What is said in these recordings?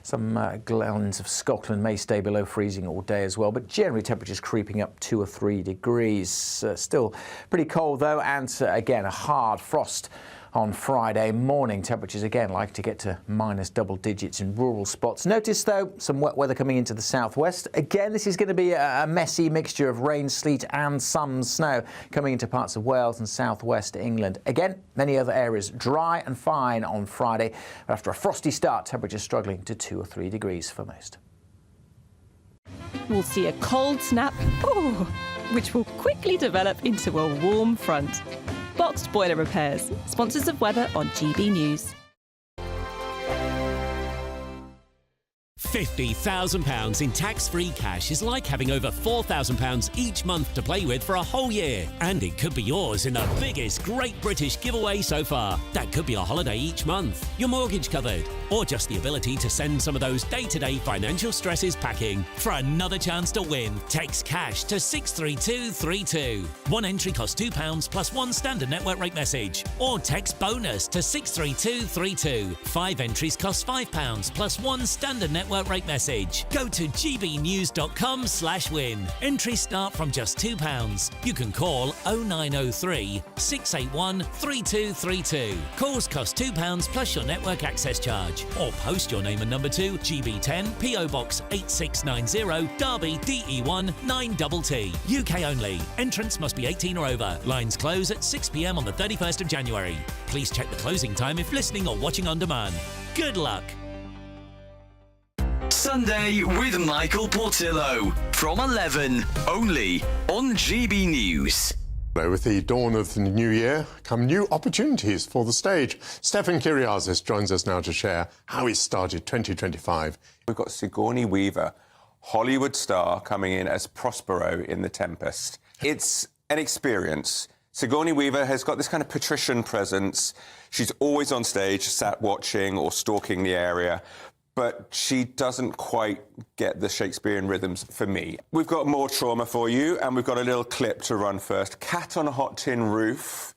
Some islands of Scotland may stay below freezing all day as well, but generally temperatures creeping up 2 or 3 degrees. Still pretty cold though, and again a hard frost on Friday morning. Temperatures again like to get to minus double digits in rural spots. Notice though some wet weather coming into the southwest. Again, this is going to be a messy mixture of rain, sleet and some snow coming into parts of Wales and southwest England. Again, many other areas dry and fine on Friday. After a frosty start, temperatures struggling to 2 or 3 degrees for most. We'll see a cold snap, which will quickly develop into a warm front. Boxed Boiler Repairs, sponsors of weather on GB News. £50,000 in tax-free cash is like having over £4,000 each month to play with for a whole year. And it could be yours in the biggest Great British giveaway so far. That could be a holiday each month, your mortgage covered, or just the ability to send some of those day-to-day financial stresses packing. For another chance to win, text cash to 63232. One entry costs £2 plus one standard network rate message. Or text bonus to 63232. 5 entries cost £5 plus one standard network rate message. Go to gbnews.com/win. Entries start from just £2. You can call 0903 681 3232. Calls cost £2 plus your network access charge. Or post your name and number to GB10 PO Box 8690 Derby DE1 9TT. UK only. Entrance must be 18 or over. Lines close at 6 p.m. on the 31st of January. Please check the closing time if listening or watching on demand. Good luck. Sunday with Michael Portillo from 11, only on GB News. With the dawn of the new year come new opportunities for the stage. Stefan Kyriazis joins us now to share how he started 2025. We've got Sigourney Weaver, Hollywood star, coming in as Prospero in The Tempest. It's an experience. Sigourney Weaver has got this kind of patrician presence. She's always on stage, sat watching or stalking the area, but she doesn't quite get the Shakespearean rhythms for me. We've got more trauma for you, and we've got a little clip to run first. Cat on a Hot Tin Roof.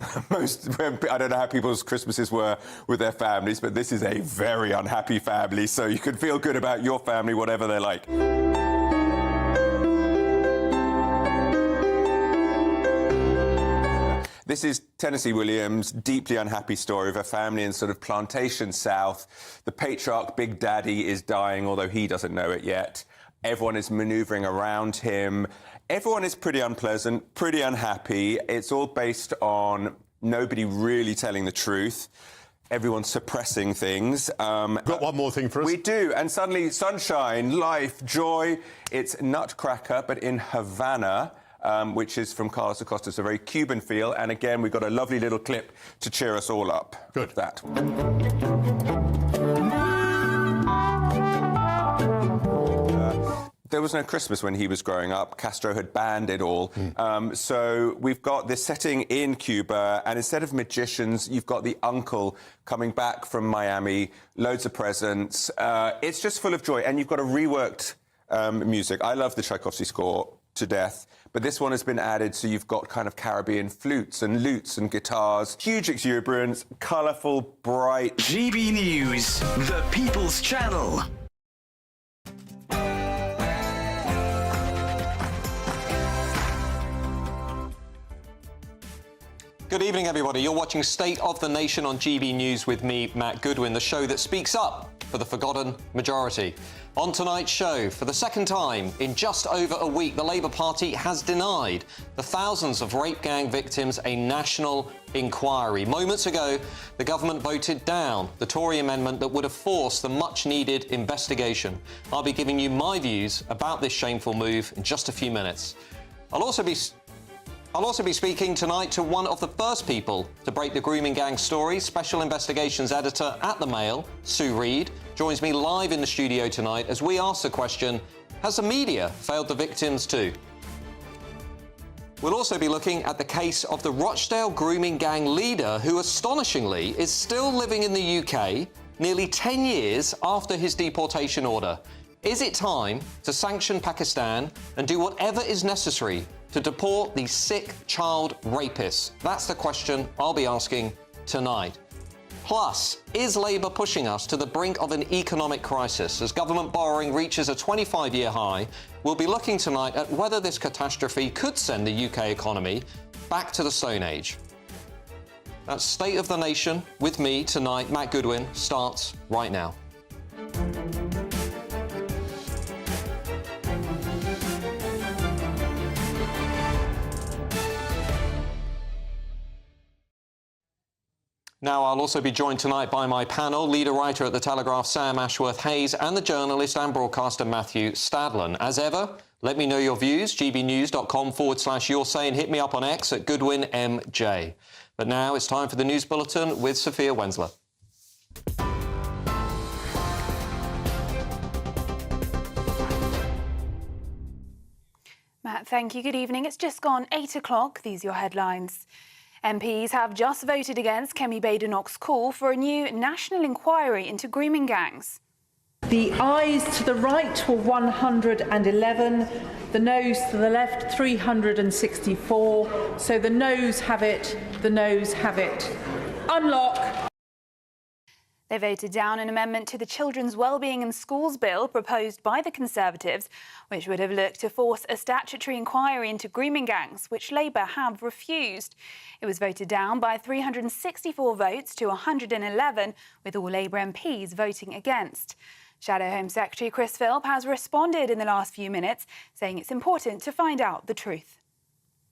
I don't know how people's Christmases were with their families, but this is a very unhappy family, so you can feel good about your family, whatever they're like. This is Tennessee Williams' deeply unhappy story of a family in sort of plantation south. The patriarch, Big Daddy, is dying, although he doesn't know it yet. Everyone is manoeuvring around him. Everyone is pretty unpleasant, pretty unhappy. It's all based on nobody really telling the truth. Everyone's suppressing things. Got one more thing for us? We do, and suddenly sunshine, life, joy. It's Nutcracker, but in Havana. Which is from Carlos Acosta. It's a very Cuban feel. And again, we've got a lovely little clip to cheer us all up. Good. That. There was no Christmas when he was growing up. Castro had banned it all. So we've got this setting in Cuba, and instead of magicians, you've got the uncle coming back from Miami, loads of presents. It's just full of joy. And you've got a reworked music. I love the Tchaikovsky score to death, but this one has been added, so you've got kind of Caribbean flutes and lutes and guitars. Huge exuberance, colourful, bright. GB News, the People's Channel. Good evening, everybody. You're watching State of the Nation on GB News with me, Matt Goodwin, the show that speaks up for the forgotten majority. On tonight's show, for the second time in just over a week, the Labour Party has denied the thousands of rape gang victims a national inquiry. Moments ago, the government voted down the Tory amendment that would have forced the much-needed investigation. I'll be giving you my views about this shameful move in just a few minutes. I'll also be speaking tonight to one of the first people to break the grooming gang story. Special Investigations Editor at The Mail, Sue Reed, joins me live in the studio tonight as we ask the question, has the media failed the victims too? We'll also be looking at the case of the Rochdale grooming gang leader who, astonishingly, is still living in the UK nearly 10 years after his deportation order. Is it time to sanction Pakistan and do whatever is necessary to deport these sick child rapists? That's the question I'll be asking tonight. Plus, is Labour pushing us to the brink of an economic crisis as government borrowing reaches a 25-year high? We'll be looking tonight at whether this catastrophe could send the UK economy back to the Stone Age. That's State of the Nation with me tonight. Matt Goodwin starts right now. Now, I'll also be joined tonight by my panel, leader writer at The Telegraph, Sam Ashworth-Hayes, and the journalist and broadcaster, Matthew Stadlen. As ever, let me know your views, gbnews.com/your say, and hit me up on X at GoodwinMJ. But now it's time for the News Bulletin with Sophia Wensler. Matt, thank you. Good evening. It's just gone 8 o'clock. These are your headlines. MPs have just voted against Kemi Badenoch's call for a new national inquiry into grooming gangs. The ayes to the right were 111, the noes to the left 364. So the noes have it, the noes have it. Unlock. They voted down an amendment to the Children's Wellbeing in Schools Bill proposed by the Conservatives, which would have looked to force a statutory inquiry into grooming gangs, which Labour have refused. It was voted down by 364 votes to 111, with all Labour MPs voting against. Shadow Home Secretary Chris Philp has responded in the last few minutes, saying it's important to find out the truth.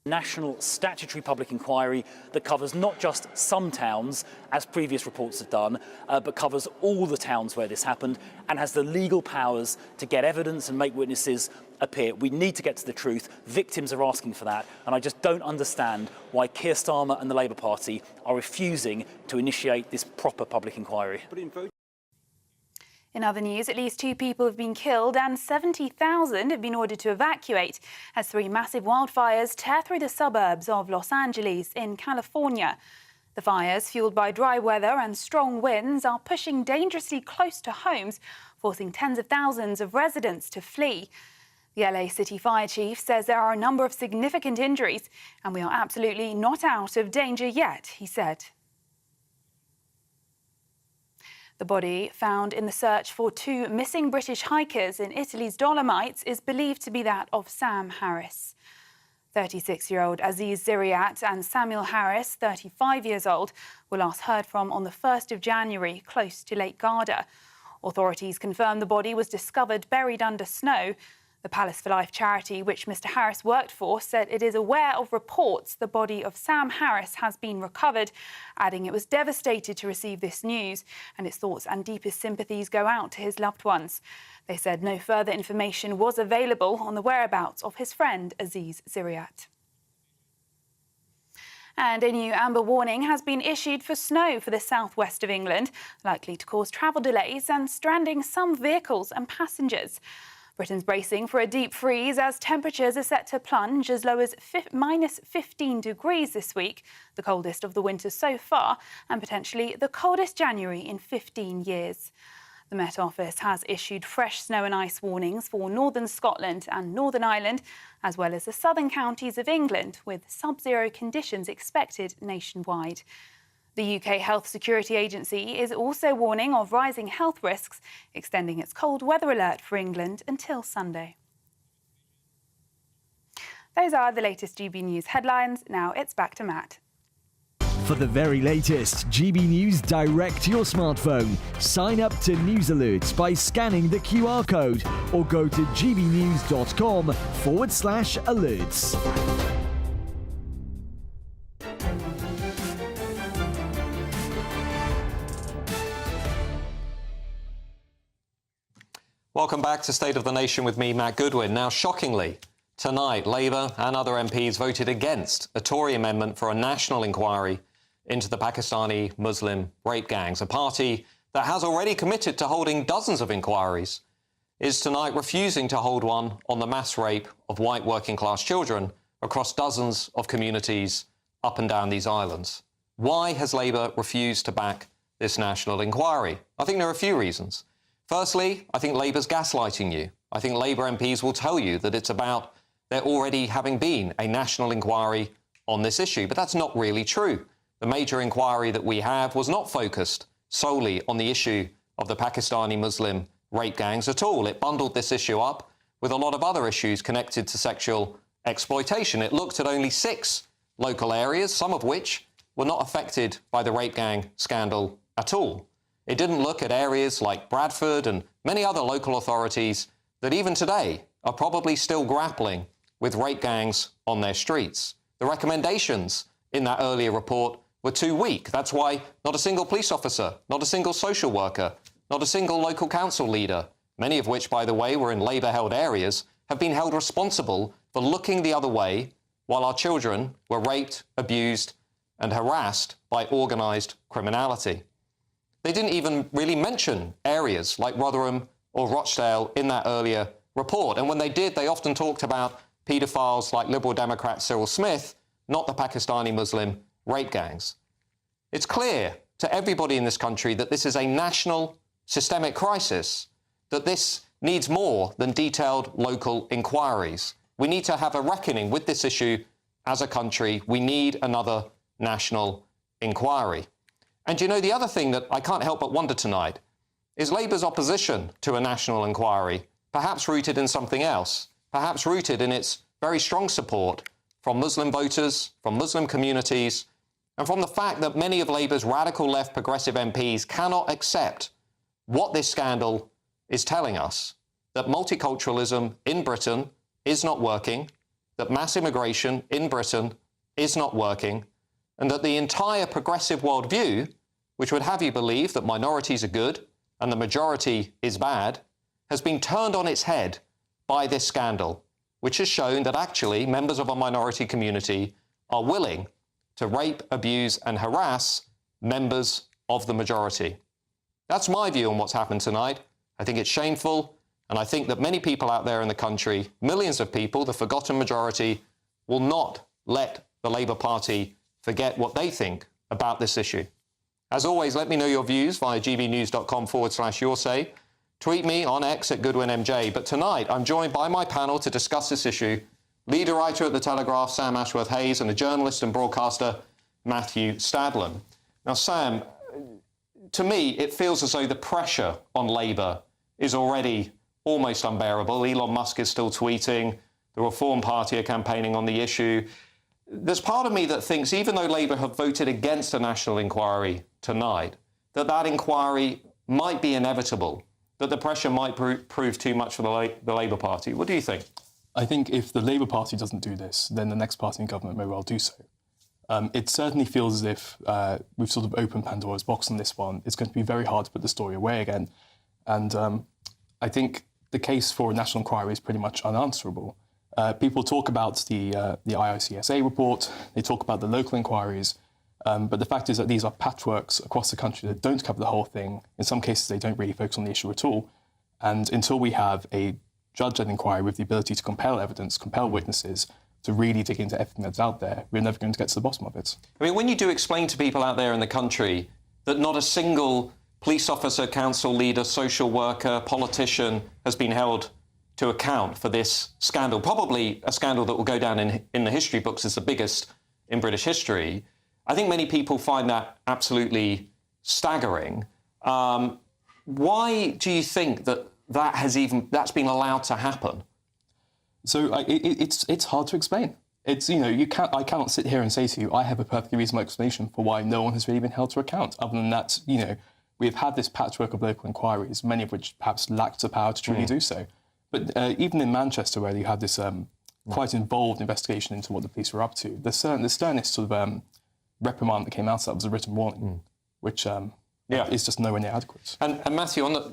National statutory public inquiry that covers not just some towns, as previous reports have done, but covers all the towns where this happened and has the legal powers to get evidence and make witnesses appear. We need to get to the truth. Victims are asking for that, and I just don't understand why Keir Starmer and the Labour Party are refusing to initiate this proper public inquiry. In other news, at least 2 people have been killed and 70,000 have been ordered to evacuate as 3 massive wildfires tear through the suburbs of Los Angeles in California. The fires, fueled by dry weather and strong winds, are pushing dangerously close to homes, forcing tens of thousands of residents to flee. The LA City Fire Chief says there are a number of significant injuries and we are absolutely not out of danger yet, he said. The body found in the search for 2 missing British hikers in Italy's Dolomites is believed to be that of Sam Harris. 36-year-old Aziz Ziriat and Samuel Harris, 35 years old, were last heard from on the 1st of January, close to Lake Garda. Authorities confirmed the body was discovered buried under snow. The Palace for Life charity, which Mr Harris worked for, said it is aware of reports the body of Sam Harris has been recovered, adding it was devastated to receive this news and its thoughts and deepest sympathies go out to his loved ones. They said no further information was available on the whereabouts of his friend Aziz Ziriat. And a new amber warning has been issued for snow for the southwest of England, likely to cause travel delays and stranding some vehicles and passengers. Britain's bracing for a deep freeze as temperatures are set to plunge as low as minus 15 degrees this week, the coldest of the winter so far, and potentially the coldest January in 15 years. The Met Office has issued fresh snow and ice warnings for northern Scotland and Northern Ireland, as well as the southern counties of England, with sub-zero conditions expected nationwide. The UK Health Security Agency is also warning of rising health risks, extending its cold weather alert for England until Sunday. Those are the latest GB News headlines. Now it's back to Matt. For the very latest GB News direct to your smartphone, sign up to News Alerts by scanning the QR code or go to gbnews.com/alerts. Welcome back to State of the Nation with me, Matt Goodwin. Now, shockingly, tonight, Labour and other MPs voted against a Tory amendment for a national inquiry into the Pakistani Muslim rape gangs. A party that has already committed to holding dozens of inquiries is tonight refusing to hold one on the mass rape of white working-class children across dozens of communities up and down these islands. Why has Labour refused to back this national inquiry? I think there are a few reasons. Firstly, I think Labour's gaslighting you. I think Labour MPs will tell you that it's about there already having been a national inquiry on this issue, but that's not really true. the major inquiry that we have was not focused solely on the issue of the Pakistani Muslim rape gangs at all. It bundled this issue up with a lot of other issues connected to sexual exploitation. It looked at only 6 local areas, some of which were not affected by the rape gang scandal at all. It didn't look at areas like Bradford and many other local authorities that even today are probably still grappling with rape gangs on their streets. The recommendations in that earlier report were too weak. That's why not a single police officer, not a single social worker, not a single local council leader, many of which, by the way, were in Labour-held areas, have been held responsible for looking the other way while our children were raped, abused and harassed by organised criminality. They didn't even really mention areas like Rotherham or Rochdale in that earlier report. And when they did, they often talked about paedophiles like Liberal Democrat Cyril Smith, not the Pakistani Muslim rape gangs. It's clear to everybody in this country that this is a national systemic crisis, that this needs more than detailed local inquiries. We need to have a reckoning with this issue as a country. We need another national inquiry. And you know, the other thing that I can't help but wonder tonight is Labour's opposition to a national inquiry, perhaps rooted in something else, perhaps rooted in its very strong support from Muslim voters, from Muslim communities, and from the fact that many of Labour's radical left progressive MPs cannot accept what this scandal is telling us, that multiculturalism in Britain is not working, that mass immigration in Britain is not working, and that the entire progressive worldview, which would have you believe that minorities are good and the majority is bad, has been turned on its head by this scandal, which has shown that actually members of a minority community are willing to rape, abuse and harass members of the majority. That's my view on what's happened tonight. I think it's shameful, and I think that many people out there in the country, millions of people, the forgotten majority, will not let the Labour Party forget what they think about this issue. As always, let me know your views via gbnews.com/yoursay. Tweet me on X at GoodwinMJ. But tonight, I'm joined by my panel to discuss this issue. Leader writer at The Telegraph, Sam Ashworth-Hayes, and a journalist and broadcaster, Matthew Stadlen. Now, Sam, to me, it feels as though the pressure on Labour is already almost unbearable. Elon Musk is still tweeting. The Reform Party are campaigning on the issue. There's part of me that thinks, even though Labour have voted against a national inquiry tonight, that inquiry might be inevitable, that the pressure might prove too much for the Labour Party. What do you think? I think if the Labour Party doesn't do this, then the next party in government may well do so. It certainly feels as if we've sort of opened Pandora's box on this one. It's going to be very hard to put the story away again. And I think the case for a national inquiry is pretty much unanswerable. People talk about the IICSA report, they talk about the local inquiries, but the fact is that these are patchworks across the country that don't cover the whole thing. In some cases, they don't really focus on the issue at all. And until we have a judge-led inquiry with the ability to compel evidence, compel witnesses, to really dig into everything that's out there, we're never going to get to the bottom of it. I mean, when you do explain to people out there in the country that not a single police officer, council leader, social worker, politician has been held to account for this scandal, probably a scandal that will go down in the history books as the biggest in British history, I think many people find that absolutely staggering. Why do you think that's been allowed to happen? So it's hard to explain. It's, you know, I cannot sit here and say to you, I have a perfectly reasonable explanation for why no one has really been held to account. Other than that, you know, we've had this patchwork of local inquiries, many of which perhaps lacked the power to truly do so. But even in Manchester, where you had this quite involved investigation into what the police were up to, the sternest sort of reprimand that came out of that was a written warning, which is just nowhere near adequate. And Matthew, on the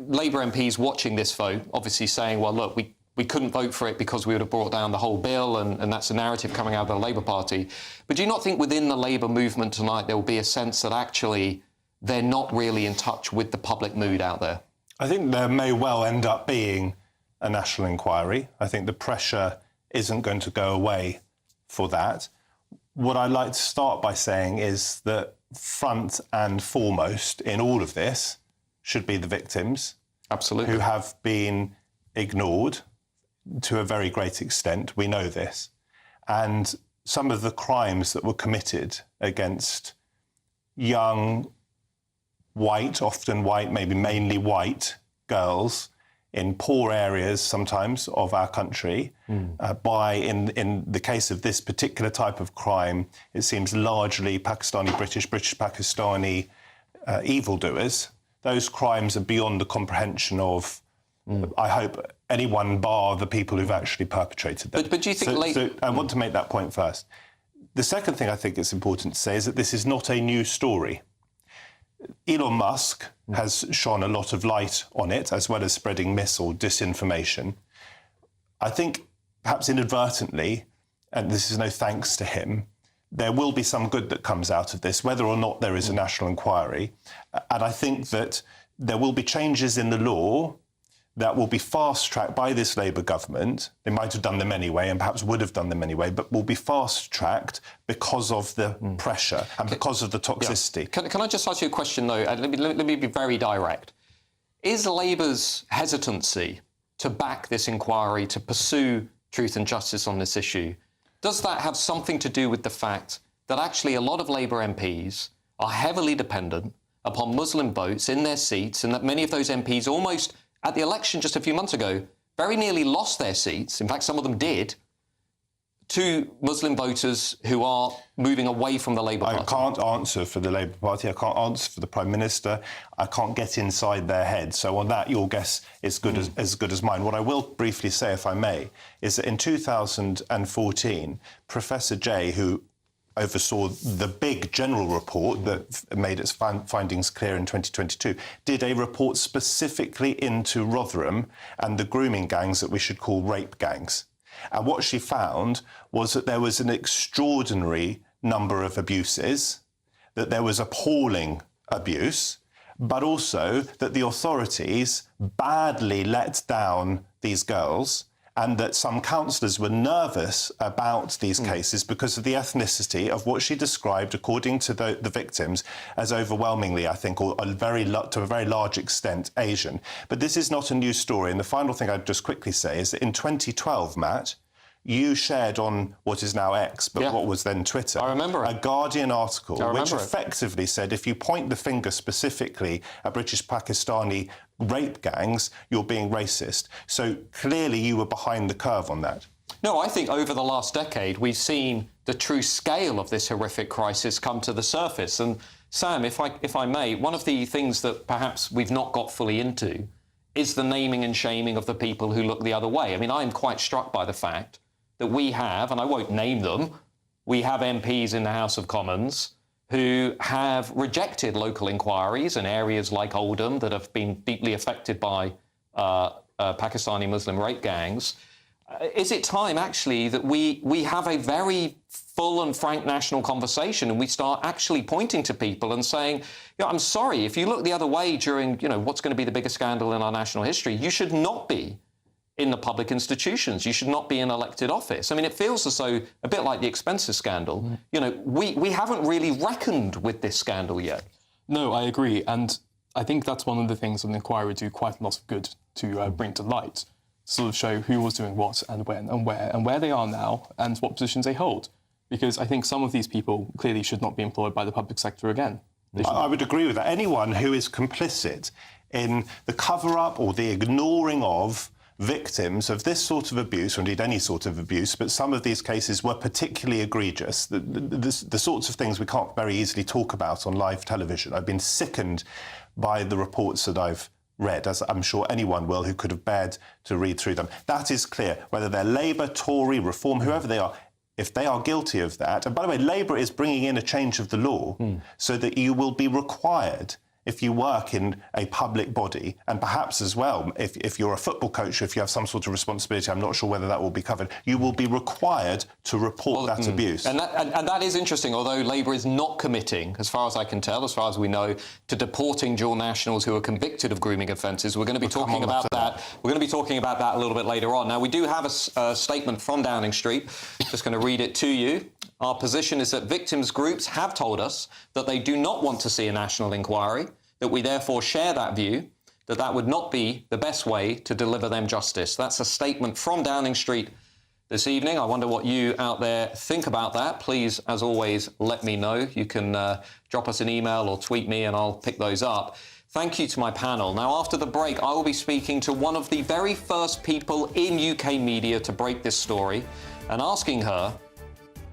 Labour MPs watching this vote, obviously saying, well, look, we couldn't vote for it because we would have brought down the whole bill, and that's a narrative coming out of the Labour Party. But do you not think within the Labour movement tonight there will be a sense that actually they're not really in touch with the public mood out there? I think there may well end up being a national inquiry. I think the pressure isn't going to go away for that. What I'd like to start by saying is that front and foremost in all of this should be the victims. Absolutely. Who have been ignored to a very great extent. We know this. And some of the crimes that were committed against young, white, often white, maybe mainly white girls in poor areas sometimes of our country, in the case of this particular type of crime, it seems largely Pakistani, British Pakistani evildoers. Those crimes are beyond the comprehension of, I hope, anyone bar the people who've actually perpetrated them. But do you think... So I want to make that point first. The second thing I think it's important to say is that this is not a new story. Elon Musk has shone a lot of light on it, as well as spreading myths or disinformation. I think, perhaps inadvertently, and this is no thanks to him, there will be some good that comes out of this, whether or not there is a national inquiry. And I think that there will be changes in the law that will be fast-tracked by this Labour government. They might have done them anyway, and perhaps would have done them anyway, but will be fast-tracked because of the pressure and because of the toxicity. Yeah. Can I just ask you a question, though? Let me be very direct. Is Labour's hesitancy to back this inquiry, to pursue truth and justice on this issue, does that have something to do with the fact that actually a lot of Labour MPs are heavily dependent upon Muslim votes in their seats, and that many of those MPs almost... at the election just a few months ago, very nearly lost their seats, in fact, some of them did, to Muslim voters who are moving away from the Labour Party? I can't answer for the Labour Party. I can't answer for the Prime Minister. I can't get inside their head. So on that, your guess is as good as mine. What I will briefly say, if I may, is that in 2014, Professor Jay, who oversaw the big general report that made its findings clear in 2022, did a report specifically into Rotherham and the grooming gangs that we should call rape gangs. And what she found was that there was an extraordinary number of abuses, that there was appalling abuse, but also that the authorities badly let down these girls, and that some counsellors were nervous about these cases because of the ethnicity of what she described, according to the victims, as overwhelmingly, I think, or to a very large extent, Asian. But this is not a new story. And the final thing I'd just quickly say is that in 2012, Matt, you shared on what is now X, but what was then Twitter, I remember a Guardian article which it. effectively said if you point the finger specifically at British Pakistani rape gangs, you're being racist. So clearly you were behind the curve on that. No, I think over the last decade we've seen the true scale of this horrific crisis come to the surface. And Sam, if I may, one of the things that perhaps we've not got fully into is the naming and shaming of the people who look the other way. I mean, I'm quite struck by the fact that we have, and I won't name them, we have MPs in the House of Commons who have rejected local inquiries in areas like Oldham that have been deeply affected by Pakistani Muslim rape gangs. Is it time, actually, that we have a very full and frank national conversation and we start actually pointing to people and saying, I'm sorry, if you look the other way during, what's going to be the biggest scandal in our national history, you should not be in the public institutions. You should not be in elected office. I mean, it feels as though, a bit like the expenses scandal, we haven't really reckoned with this scandal yet. No, I agree. And I think that's one of the things an inquiry would do quite a lot of good to bring to light, sort of show who was doing what and when and where they are now and what positions they hold. Because I think some of these people clearly should not be employed by the public sector again. I would agree with that. Anyone who is complicit in the cover-up or the ignoring of victims of this sort of abuse, or indeed any sort of abuse, but some of these cases were particularly egregious, the sorts of things we can't very easily talk about on live television. I've been sickened by the reports that I've read, as I'm sure anyone will who could have bared to read through them. That is clear, whether they're Labour, Tory, Reform, whoever they are. If they are guilty of that, and by the way, Labour is bringing in a change of the law so that you will be required, if you work in a public body, and perhaps as well, if you're a football coach, if you have some sort of responsibility, I'm not sure whether that will be covered, you will be required to report that abuse. And that is interesting, although Labour is not committing, as far as I can tell, as far as we know, to deporting dual nationals who are convicted of grooming offences. We're going to be talking about that. We're going to be talking about that a little bit later on. Now, we do have a statement from Downing Street. Just going to read it to you. Our position is that victims' groups have told us that they do not want to see a national inquiry, that we therefore share that view, that would not be the best way to deliver them justice. That's a statement from Downing Street this evening. I wonder what you out there think about that. Please, as always, let me know. You can drop us an email or tweet me and I'll pick those up. Thank you to my panel. Now, after the break, I will be speaking to one of the very first people in UK media to break this story and asking her,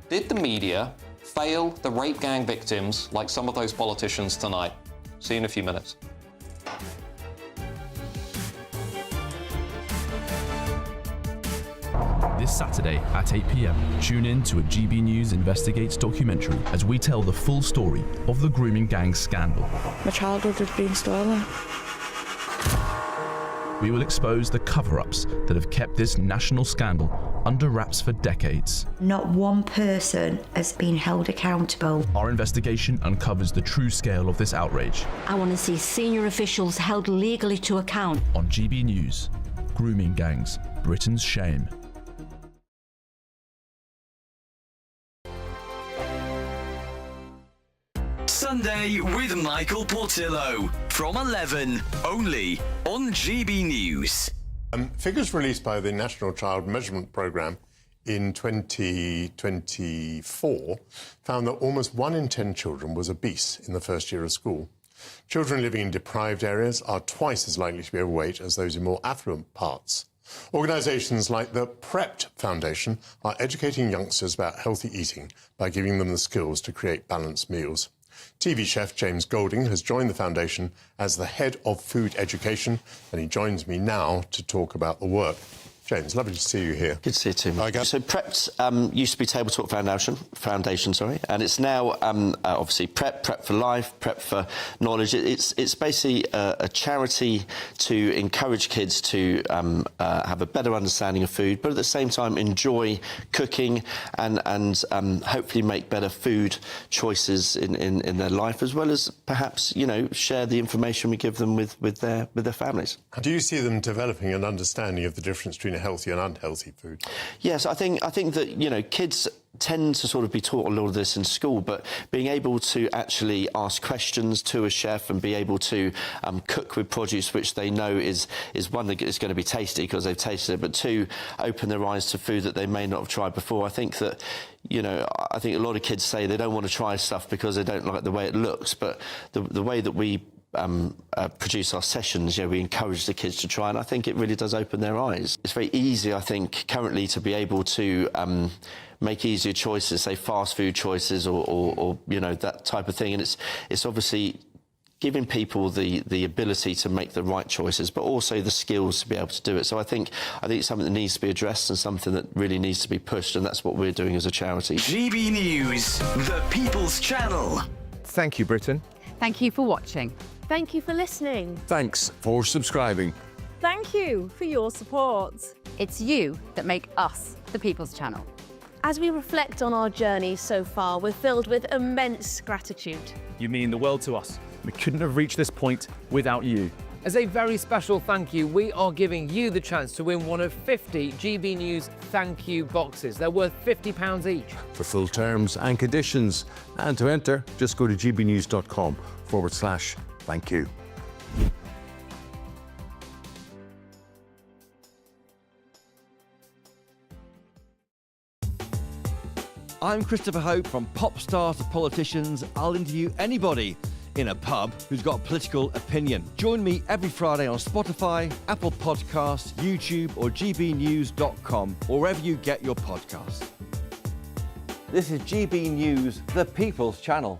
did the media fail the rape gang victims like some of those politicians tonight? See you in a few minutes. This Saturday at 8 p.m, tune in to a GB News Investigates documentary as we tell the full story of the grooming gang scandal. My childhood has been stolen. We will expose the cover-ups that have kept this national scandal under wraps for decades. Not one person has been held accountable. Our investigation uncovers the true scale of this outrage. I want to see senior officials held legally to account. On GB News, Grooming Gangs, Britain's Shame. Sunday with Michael Portillo from 11, only on GB News. Figures released by the National Child Measurement Programme in 2024 found that almost 1 in 10 children was obese in the first year of school. Children living in deprived areas are twice as likely to be overweight as those in more affluent parts. Organisations like the Prepped Foundation are educating youngsters about healthy eating by giving them the skills to create balanced meals. TV chef James Golding has joined the foundation as the head of food education, and he joins me now to talk about the work. James, lovely to see you here. Good to see you too. So Prepped used to be Table Talk Foundation, and it's now obviously Prep for Life, Prep for Knowledge. It's basically a charity to encourage kids to have a better understanding of food, but at the same time enjoy cooking and hopefully make better food choices in their life, as well as perhaps, you know, share the information we give them with their families. Do you see them developing an understanding of the difference between healthy and unhealthy food? Yes, I think that, you know, kids tend to sort of be taught a lot of this in school, but being able to actually ask questions to a chef and be able to cook with produce which they know is one, that is going to be tasty because they've tasted it, but two, open their eyes to food that they may not have tried before. I think that, you know, I think a lot of kids say they don't want to try stuff because they don't like the way it looks, but the way that we produce our sessions, you know, we encourage the kids to try, and I think it really does open their eyes. It's very easy, I think, currently to be able to make easier choices, say fast food choices or you know, that type of thing, and it's obviously giving people the ability to make the right choices, but also the skills to be able to do it. So I think it's something that needs to be addressed and something that really needs to be pushed, and that's what we're doing as a charity. GB News, the People's Channel. Thank you, Britain. Thank you for watching. Thank you for listening. Thanks for subscribing. Thank you for your support. It's you that make us the People's Channel. As we reflect on our journey so far, we're filled with immense gratitude. You mean the world to us. We couldn't have reached this point without you. As a very special thank you, we are giving you the chance to win one of 50 GB News thank you boxes. They're worth £50 each. For full terms and conditions, and to enter, just go to gbnews.com/thank you. I'm Christopher Hope. From pop stars to politicians, I'll interview anybody in a pub who's got a political opinion. Join me every Friday on Spotify, Apple Podcasts, YouTube or gbnews.com, or wherever you get your podcasts. This is GB News, the People's Channel.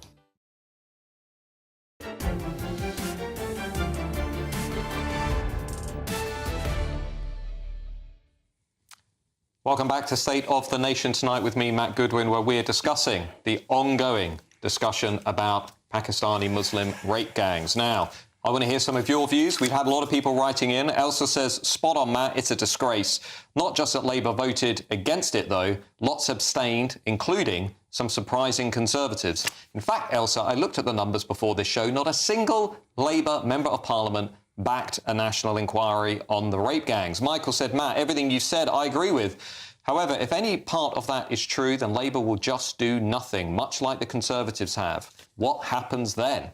Welcome back to State of the Nation tonight with me, Matt Goodwin, where we're discussing the ongoing discussion about Pakistani Muslim rape gangs. Now, I want to hear some of your views. We've had a lot of people writing in. Elsa says, spot on, Matt, it's a disgrace. Not just that Labour voted against it, though. Lots abstained, including some surprising Conservatives. In fact, Elsa, I looked at the numbers before this show. Not a single Labour Member of Parliament backed a national inquiry on the rape gangs. Michael said, Matt, everything you said, I agree with. However, if any part of that is true, then Labour will just do nothing, much like the Conservatives have. What happens then?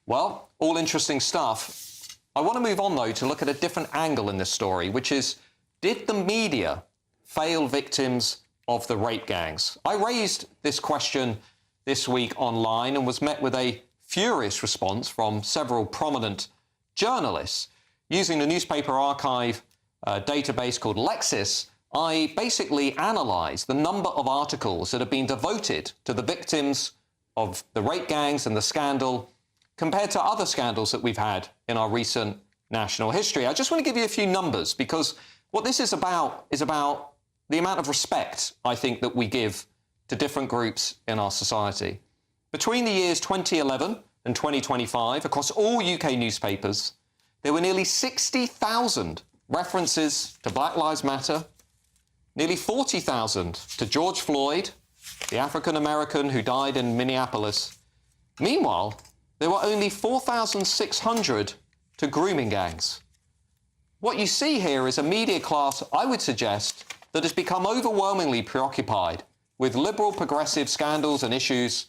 Well, all interesting stuff. I want to move on, though, to look at a different angle in this story, which is, did the media fail victims of the rape gangs? I raised this question this week online and was met with a furious response from several prominent journalists. Using the newspaper archive database called Lexis, I basically analysed the number of articles that have been devoted to the victims of the rape gangs and the scandal compared to other scandals that we've had in our recent national history. I just want to give you a few numbers, because what this is about the amount of respect, I think, that we give to different groups in our society. Between the years 2011 and 2025, across all UK newspapers, there were nearly 60,000 references to Black Lives Matter, nearly 40,000 to George Floyd, the African-American who died in Minneapolis. Meanwhile, there were only 4,600 to grooming gangs. What you see here is a media class, I would suggest, that has become overwhelmingly preoccupied with liberal progressive scandals and issues,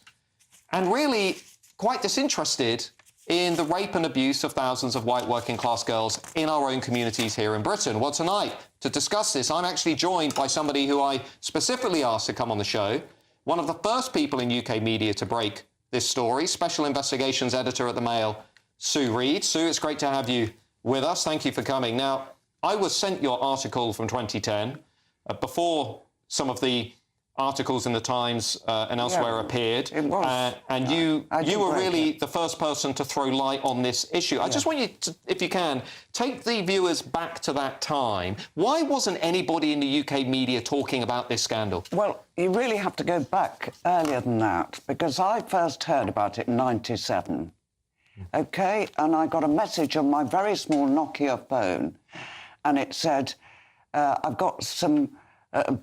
and really quite disinterested in the rape and abuse of thousands of white working class girls in our own communities here in Britain. Well, tonight, to discuss this, I'm actually joined by somebody who I specifically asked to come on the show, one of the first people in UK media to break this story, Special Investigations Editor at the Mail, Sue Reed. Sue, it's great to have you with us. Thank you for coming. Now, I was sent your article from 2010 before some of the articles in the Times and elsewhere appeared. It was. And you were really the first person to throw light on this issue. I just want you to, if you can, take the viewers back to that time. Why wasn't anybody in the UK media talking about this scandal? Well, you really have to go back earlier than that, because I first heard about it in '97. OK? And I got a message on my very small Nokia phone, and it said, I've got some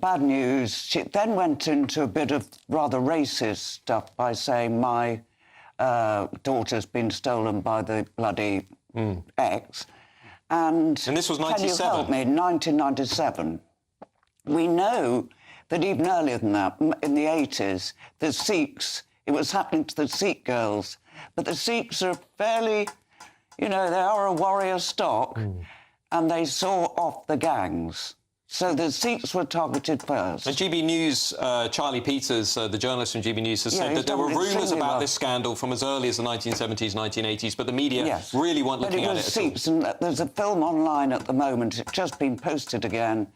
bad news. She then went into a bit of rather racist stuff by saying my daughter's been stolen by the bloody ex. And this was 97? Can you help me? 1997. We know that even earlier than that, in the 80s, the Sikhs, it was happening to the Sikh girls. But the Sikhs are fairly, you know, they are a warrior stock, and they saw off the gangs. So the Sikhs were targeted first. And GB News, Charlie Peters, the journalist from GB News, has said that there were rumours about this scandal from as early as the 1970s, 1980s, but the media really weren't looking at it at all. Sikhs, and there's a film online at the moment, it's just been posted again,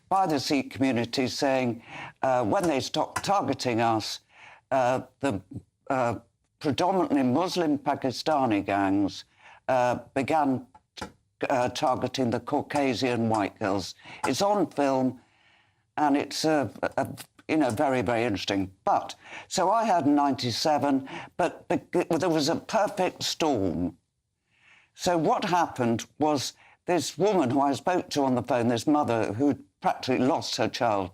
by the Sikh community saying when they stopped targeting us, the predominantly Muslim Pakistani gangs began targeting the Caucasian white girls. It's on film, and it's you know, very, very interesting. But so I had 97, but there was a perfect storm. So what happened was this woman who I spoke to on the phone, this mother who practically lost her child,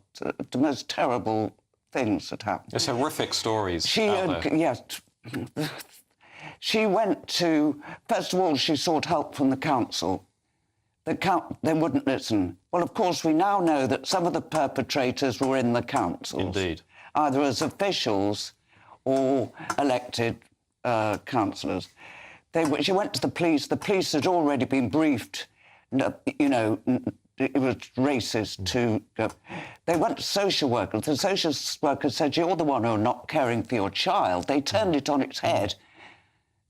the most terrible things that happened. There's horrific stories out there. Yes. She went to, first of all, she sought help from the council. They wouldn't listen. Well, of course, we now know that some of the perpetrators were in the councils. Indeed. Either as officials or elected councillors. She went to the police. The police had already been briefed. You know, it was racist to go. They went to social workers. The social worker said, "You're the one who's not caring for your child." They turned it on its head.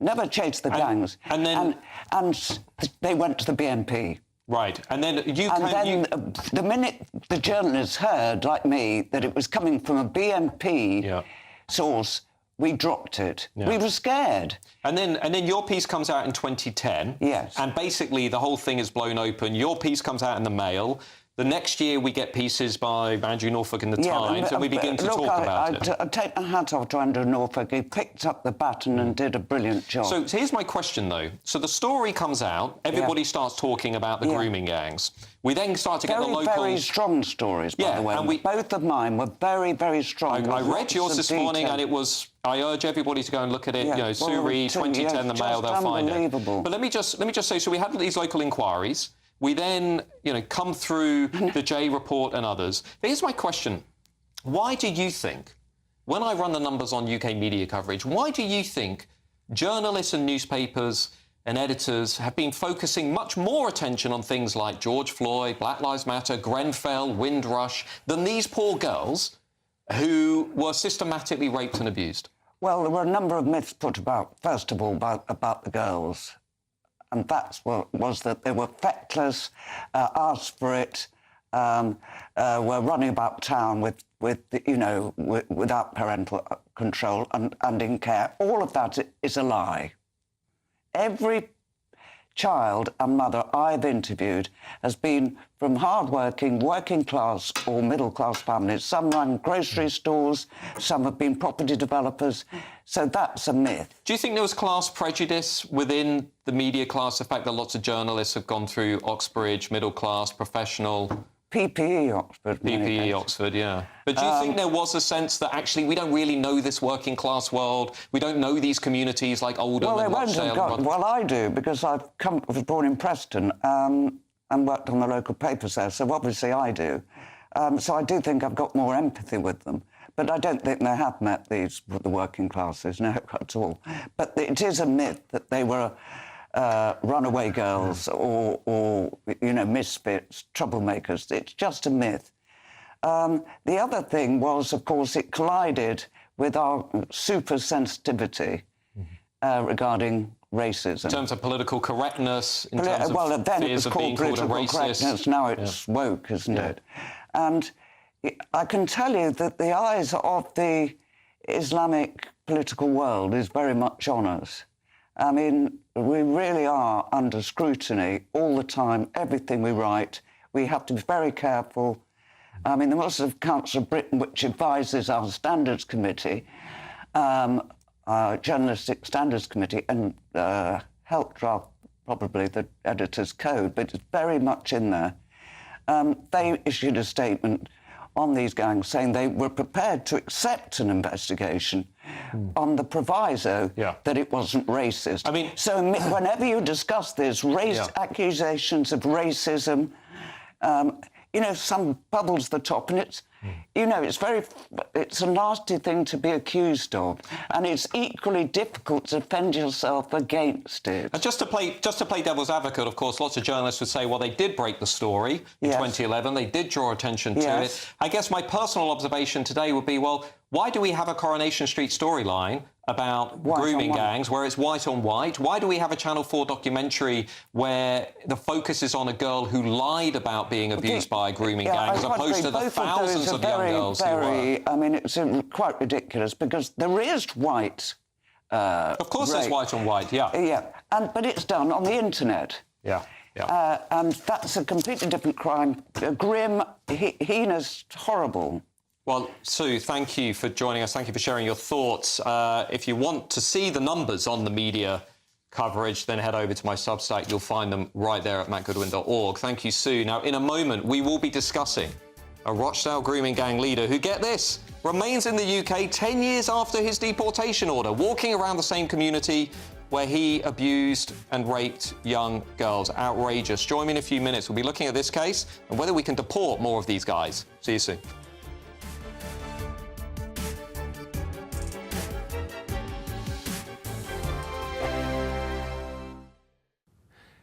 Never chased the gangs. And then... And they went to the BNP. Right. And then the minute the journalists heard, like me, that it was coming from a BNP source, we dropped it. Yeah. We were scared. And then your piece comes out in 2010. Yes. And basically the whole thing is blown open. Your piece comes out in the Mail. The next year we get pieces by Andrew Norfolk in the Times, and we begin to talk about it. I take my hat off to Andrew Norfolk. He picked up the baton and did a brilliant job. So here's my question, though. So the story comes out, everybody starts talking about the grooming gangs. We then start to get the local... Very strong stories, by the way. And both of mine were very, very strong. I read yours this morning, and it was... I urge everybody to go and look at it. You know, Sue Reed, 2010, the Mail, they'll find it. But let me just say, so we had these local inquiries. We then, you know, come through the J report and others. Here's my question. Why do you think, when I run the numbers on UK media coverage, why do you think journalists and newspapers and editors have been focusing much more attention on things like George Floyd, Black Lives Matter, Grenfell, Windrush, than these poor girls who were systematically raped and abused? Well, there were a number of myths put about, first of all, about the girls. And that's what was that they were feckless, asked for it, were running about town without parental control and in care. All of that is a lie. Every child and mother I've interviewed has been from hard-working, working-class or middle-class families. Some run grocery stores, some have been property developers, so that's a myth. Do you think there was class prejudice within the media class, the fact that lots of journalists have gone through Oxbridge, middle-class, professional... PPE Oxford. PPE Oxford, yeah. But do you think there was a sense that actually we don't really know this working class world, we don't know these communities like Oldham and Rochdale? Well, I do, because I was born in Preston and worked on the local papers there, so obviously I do. So I do think I've got more empathy with them. But I don't think they have met the working classes, no, at all. But it is a myth that they were... runaway girls or misfits, troublemakers. It's just a myth. The other thing was, of course, it collided with our super sensitivity regarding racism. In terms of political correctness, in terms of then it fears was of called being called a political racist. correctness. Now it's woke, isn't it? And I can tell you that the eyes of the Islamic political world is very much on us. I mean, we really are under scrutiny all the time, everything we write. We have to be very careful. I mean, the Muslim Council of Britain, which advises our Standards Committee, our Journalistic Standards Committee, and helped draft probably the editor's code, but it's very much in there. They issued a statement on these gangs saying they were prepared to accept an investigation on the proviso that it wasn't racist. I mean, so whenever you discuss this, accusations of racism, some bubbles the top, and it's, it's a nasty thing to be accused of, and it's equally difficult to defend yourself against it. And just to play devil's advocate, of course, lots of journalists would say, well, they did break the story in 2011, they did draw attention to it. I guess my personal observation today would be, well, why do we have a Coronation Street storyline about grooming gangs where it's white on white? Why do we have a Channel 4 documentary where the focus is on a girl who lied about being abused by a grooming gang as opposed to the thousands of young girls who were? I mean, it's quite ridiculous because there is white. Of course there's white on white, but it's done on the internet. And that's a completely different crime. Grim, heinous, horrible. Well, Sue, thank you for joining us. Thank you for sharing your thoughts. If you want to see the numbers on the media coverage, then head over to my Substack. You'll find them right there at mattgoodwin.org. Thank you, Sue. Now, in a moment, we will be discussing a Rochdale grooming gang leader who, get this, remains in the UK 10 years after his deportation order, walking around the same community where he abused and raped young girls. Outrageous. Join me in a few minutes. We'll be looking at this case and whether we can deport more of these guys. See you soon.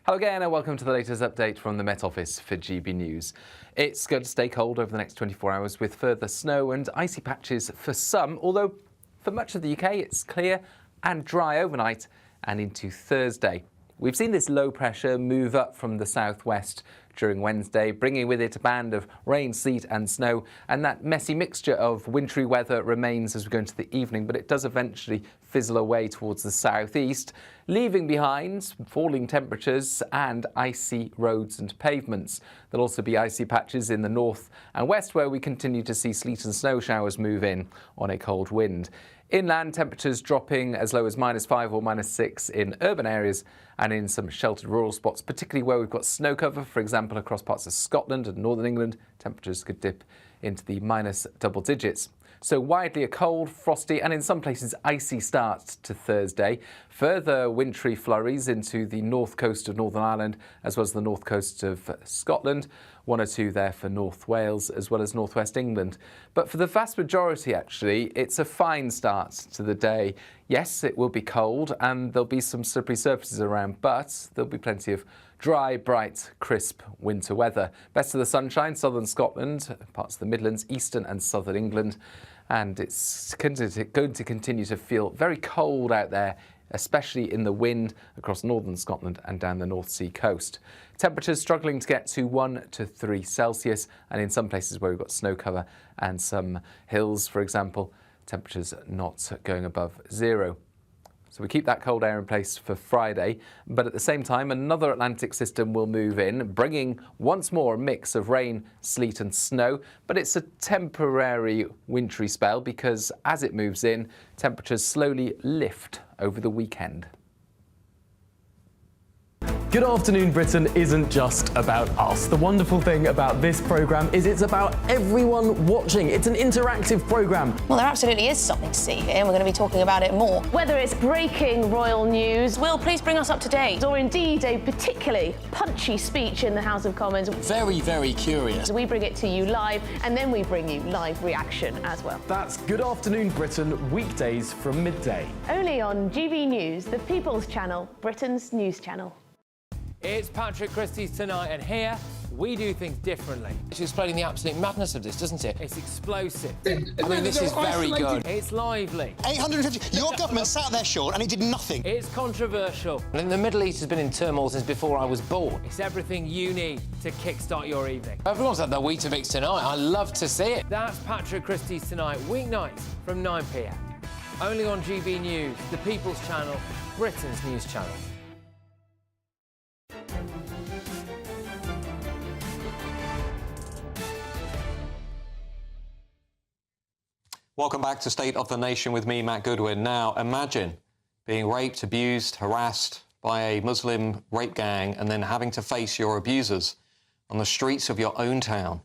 Hello again and welcome to the latest update from the Met Office for GB News. It's going to stay cold over the next 24 hours with further snow and icy patches for some, although for much of the UK it's clear and dry overnight and into Thursday. We've seen this low pressure move up from the southwest during Wednesday, bringing with it a band of rain, sleet and snow, and that messy mixture of wintry weather remains as we go into the evening, but it does eventually fizzle away towards the southeast, leaving behind falling temperatures and icy roads and pavements. There'll also be icy patches in the north and west where we continue to see sleet and snow showers move in on a cold wind. Inland temperatures dropping as low as -5 or -6 in urban areas and in some sheltered rural spots, particularly where we've got snow cover. For example, across parts of Scotland and northern England, temperatures could dip into the minus double digits. So widely a cold, frosty and in some places icy start to Thursday. Further wintry flurries into the north coast of Northern Ireland as well as the north coast of Scotland. 1 or 2 there for North Wales as well as northwest England. But for the vast majority, actually, it's a fine start to the day. Yes, it will be cold and there'll be some slippery surfaces around, but there'll be plenty of dry, bright, crisp winter weather. Best of the sunshine, southern Scotland, parts of the Midlands, eastern and southern England. And it's going to continue to feel very cold out there, especially in the wind across northern Scotland and down the North Sea coast. Temperatures struggling to get to 1 to 3 Celsius, and in some places where we've got snow cover and some hills, for example, temperatures not going above 0. So we keep that cold air in place for Friday, but at the same time, another Atlantic system will move in, bringing once more a mix of rain, sleet and snow. But it's a temporary wintry spell because as it moves in, temperatures slowly lift over the weekend. Good Afternoon Britain isn't just about us. The wonderful thing about this programme is it's about everyone watching. It's an interactive programme. Well, there absolutely is something to see here, and we're going to be talking about it more. Whether it's breaking royal news, Will, please bring us up to date, or indeed a particularly punchy speech in the House of Commons. Very, very curious. We bring it to you live, and then we bring you live reaction as well. That's Good Afternoon Britain, weekdays from midday. Only on GB News, the People's Channel, Britain's news channel. It's Patrick Christie's Tonight, and here we do things differently. It's explaining the absolute madness of this, doesn't it? It's explosive. I mean, this is very good. It's lively. 850. Your government sat there, Sean, and it did nothing. It's controversial. And the Middle East has been in turmoil since before I was born. It's everything you need to kickstart your evening. Everyone's had their Weetabix tonight. I love to see it. That's Patrick Christie's Tonight, weeknights from 9 p.m. Only on GB News, the People's Channel, Britain's news channel. Welcome back to State of the Nation with me, Matt Goodwin. Now, imagine being raped, abused, harassed by a Muslim rape gang and then having to face your abusers on the streets of your own town.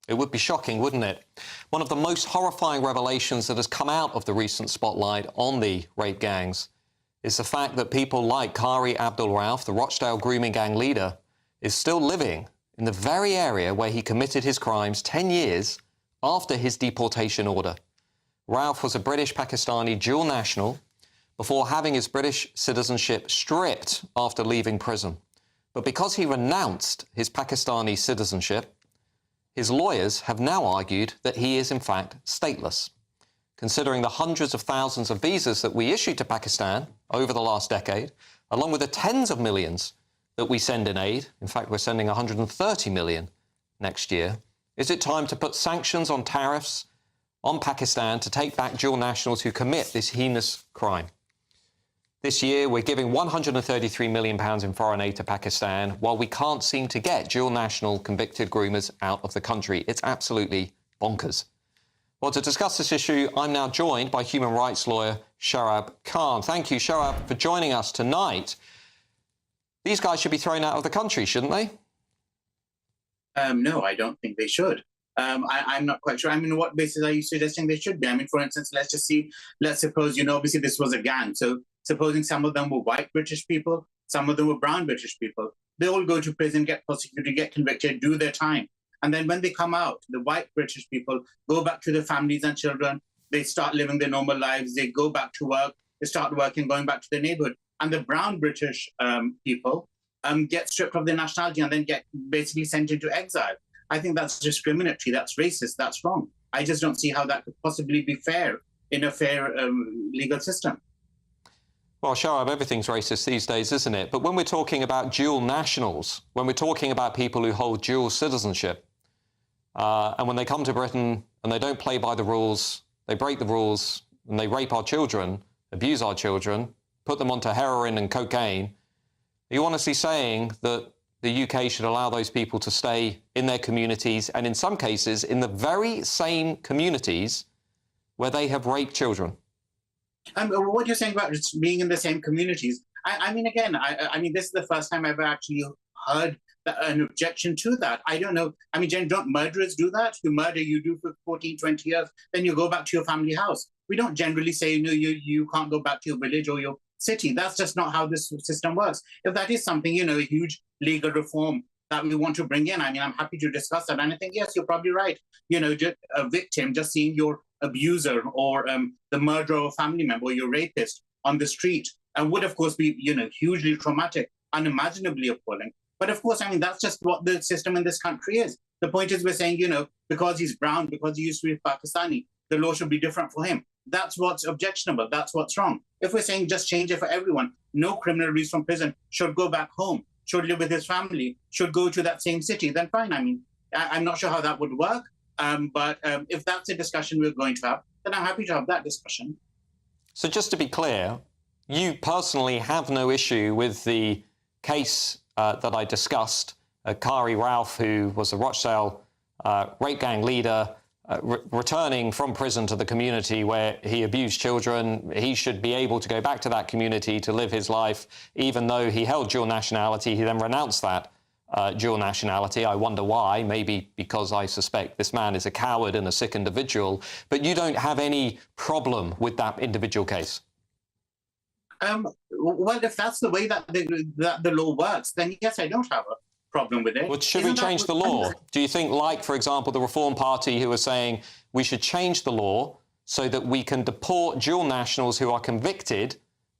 It would be shocking, wouldn't it? One of the most horrifying revelations that has come out of the recent spotlight on the rape gangs is the fact that people like Qari Abdul Rauf, the Rochdale grooming gang leader, is still living in the very area where he committed his crimes 10 years after his deportation order. Rauf was a British-Pakistani dual national before having his British citizenship stripped after leaving prison. But because he renounced his Pakistani citizenship, his lawyers have now argued that he is in fact stateless. Considering the hundreds of thousands of visas that we issued to Pakistan over the last decade, along with the tens of millions that we send in aid, in fact, we're sending 130 million next year, is it time to put sanctions on tariffs on Pakistan to take back dual nationals who commit this heinous crime? This year, we're giving £133 million in foreign aid to Pakistan, while we can't seem to get dual national convicted groomers out of the country. It's absolutely bonkers. Well, to discuss this issue, I'm now joined by human rights lawyer Sharab Khan. Thank you, Sharab, for joining us tonight. These guys should be thrown out of the country, shouldn't they? No, I don't think they should. I'm not quite sure. I mean, what basis are you suggesting they should be? I mean, for instance, let's suppose, obviously this was a gang. So supposing some of them were white British people, some of them were brown British people. They all go to prison, get prosecuted, get convicted, do their time. And then when they come out, the white British people go back to their families and children. They start living their normal lives. They go back to work. They start working, going back to their neighborhood. And the brown British people get stripped of their nationality and then get basically sent into exile. I think that's discriminatory. That's racist. That's wrong. I just don't see how that could possibly be fair in a fair legal system. Well, Sharab, everything's racist these days, isn't it? But when we're talking about dual nationals, when we're talking about people who hold dual citizenship, and when they come to Britain and they don't play by the rules, they break the rules, and they rape our children, abuse our children, put them onto heroin and cocaine, are you honestly saying that the UK should allow those people to stay in their communities, and in some cases in the very same communities where they have raped children? What you're saying about being in the same communities, I mean, again, I mean, this is the first time I've ever actually heard an objection to that. I don't know. I mean, don't murderers do that? You murder, you do for 14, 20 years, then you go back to your family house. We don't generally say, you can't go back to your village or your city. That's just not how this system works. If that is something, a huge legal reform that we want to bring in. I mean, I'm happy to discuss that. And I think, yes, you're probably right. You know, just a victim, just seeing your abuser or the murderer of a family member or your rapist on the street would, of course, be, you know, hugely traumatic, unimaginably appalling. But of course, I mean, that's just what the system in this country is. The point is we're saying, you know, because he's brown, because he used to be Pakistani, the law should be different for him. That's what's objectionable. That's what's wrong. If we're saying just change it for everyone, no criminal released from prison should go back home, should live with his family, should go to that same city, then fine. I mean, I'm not sure how that would work. But if that's a discussion we're going to have, then I'm happy to have that discussion. So just to be clear, you personally have no issue with the case that I discussed, Kari Ralph, who was a Rochdale rape gang leader, returning from prison to the community where he abused children. He should be able to go back to that community to live his life, even though he held dual nationality. He then renounced that dual nationality. I wonder why. Maybe because I suspect this man is a coward and a sick individual. But you don't have any problem with that individual case? Well, if that's the way that the law works, then yes, I don't have a problem with it. Well, should we change the law? Do you think, like, for example, the Reform Party, who are saying we should change the law so that we can deport dual nationals who are convicted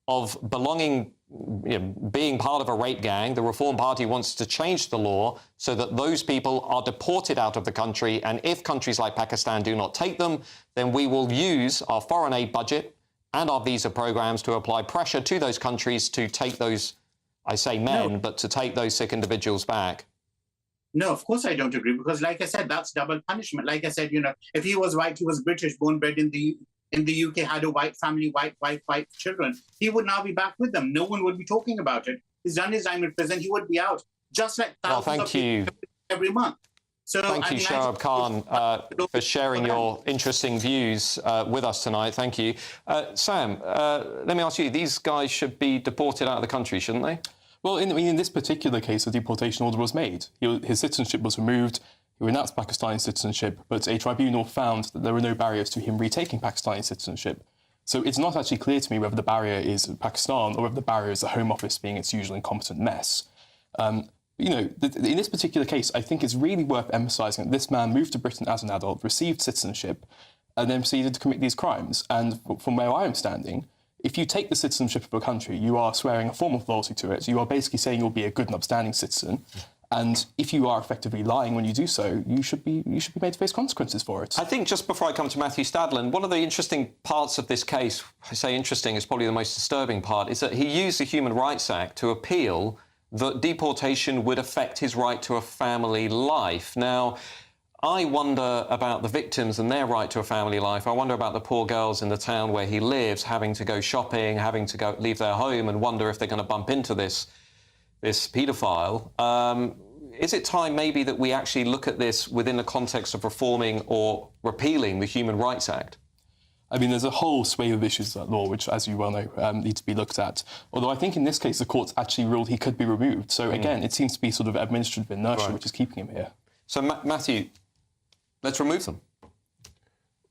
of belonging, you know, being part of a rape gang? The Reform Party wants to change the law so that those people are deported out of the country, and if countries like Pakistan do not take them, then we will use our foreign aid budget and our visa programs to apply pressure to those countries to take those, I say men, but to take those sick individuals back. No, of course I don't agree, because like I said, that's double punishment. Like I said, you know, if he was white, he was British, born, bred in the UK, had a white family, white children, he would now be back with them. No one would be talking about it. He's done his time in prison, he would be out, just like thousands of people every month. So, thank you, Sharab Khan, for sharing your interesting views with us tonight. Thank you. Sam, let me ask you, these guys should be deported out of the country, shouldn't they? Well, in this particular case, a deportation order was made. His citizenship was removed. He renounced Pakistani citizenship, but a tribunal found that there were no barriers to him retaking Pakistani citizenship. So it's not actually clear to me whether the barrier is Pakistan or whether the barrier is the Home Office being its usual incompetent mess. You know, in this particular case, I think it's really worth emphasising that this man moved to Britain as an adult, received citizenship, and then proceeded to commit these crimes. And from where I am standing, if you take the citizenship of a country, you are swearing a form of loyalty to it. You are basically saying you'll be a good and upstanding citizen. And if you are effectively lying when you do so, you should be made to face consequences for it. I think just before I come to Matthew Stadland, one of the interesting parts of this case, I say interesting, is probably the most disturbing part, is that he used the Human Rights Act to appeal that deportation would affect his right to a family life. Now, I wonder about the victims and their right to a family life. I wonder about the poor girls in the town where he lives, having to go shopping, having to go leave their home, and wonder if they're going to bump into this paedophile. Is it time maybe that we actually look at this within the context of reforming or repealing the Human Rights Act? I mean, there's a whole swathe of issues with that law, which, as you well know, need to be looked at. Although I think in this case, the courts actually ruled he could be removed. So again, it seems to be sort of administrative inertia, which is keeping him here. So, Matthew, let's remove them.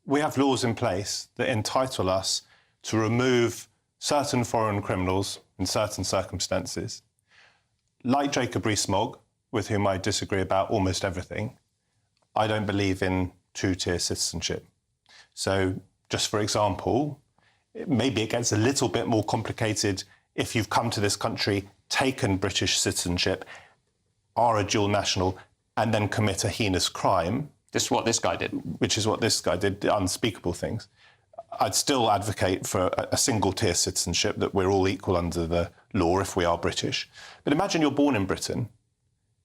We have laws in place that entitle us to remove certain foreign criminals in certain circumstances. Like Jacob Rees-Mogg, with whom I disagree about almost everything, I don't believe in two-tier citizenship. So, just for example, maybe it gets a little bit more complicated if you've come to this country, taken British citizenship, are a dual national, and then commit a heinous crime. This is what this guy did. Which is what this guy did, unspeakable things. I'd still advocate for a single-tier citizenship, that we're all equal under the law if we are British. But imagine you're born in Britain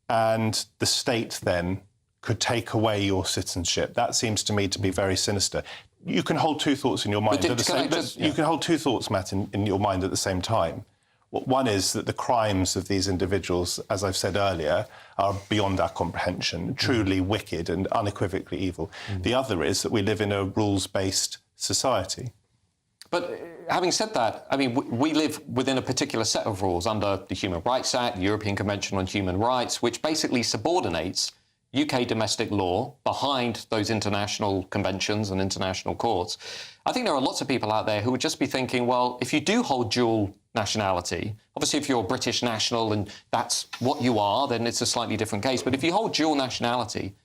and the state then could take away your citizenship. That seems to me to be very sinister. You can hold two thoughts in your mind at the same time. You can hold two thoughts, Matt, in your mind at the same time. One is that the crimes of these individuals, as I've said earlier, are beyond our comprehension, truly wicked and unequivocally evil. The other is that we live in a rules-based society. But having said that, I mean, we live within a particular set of rules under the Human Rights Act, the European Convention on Human Rights, which basically subordinates UK domestic law behind those international conventions and international courts. I think there are lots of people out there who would just be thinking, well, if you do hold dual nationality. Obviously, if you're a British national and that's what you are, then it's a slightly different case. But if you hold dual nationality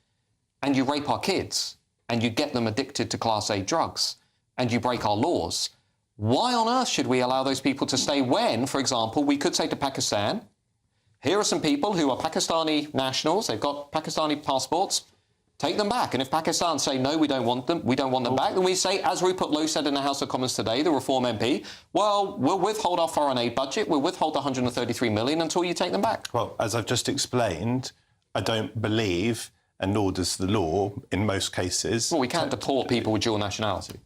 and you rape our kids and you get them addicted to Class A drugs and you break our laws, why on earth should we allow those people to stay when, for example, we could say to Pakistan, here are some people who are Pakistani nationals, they've got Pakistani passports, take them back. And if Pakistan say, no, we don't want them back, then we say, as Rupert Lowe said in the House of Commons today, the Reform MP, well, we'll withhold our foreign aid budget, we'll withhold 133 million until you take them back. Well, as I've just explained, I don't believe, and nor does the law in most cases... Well, we can't deport people with dual nationality.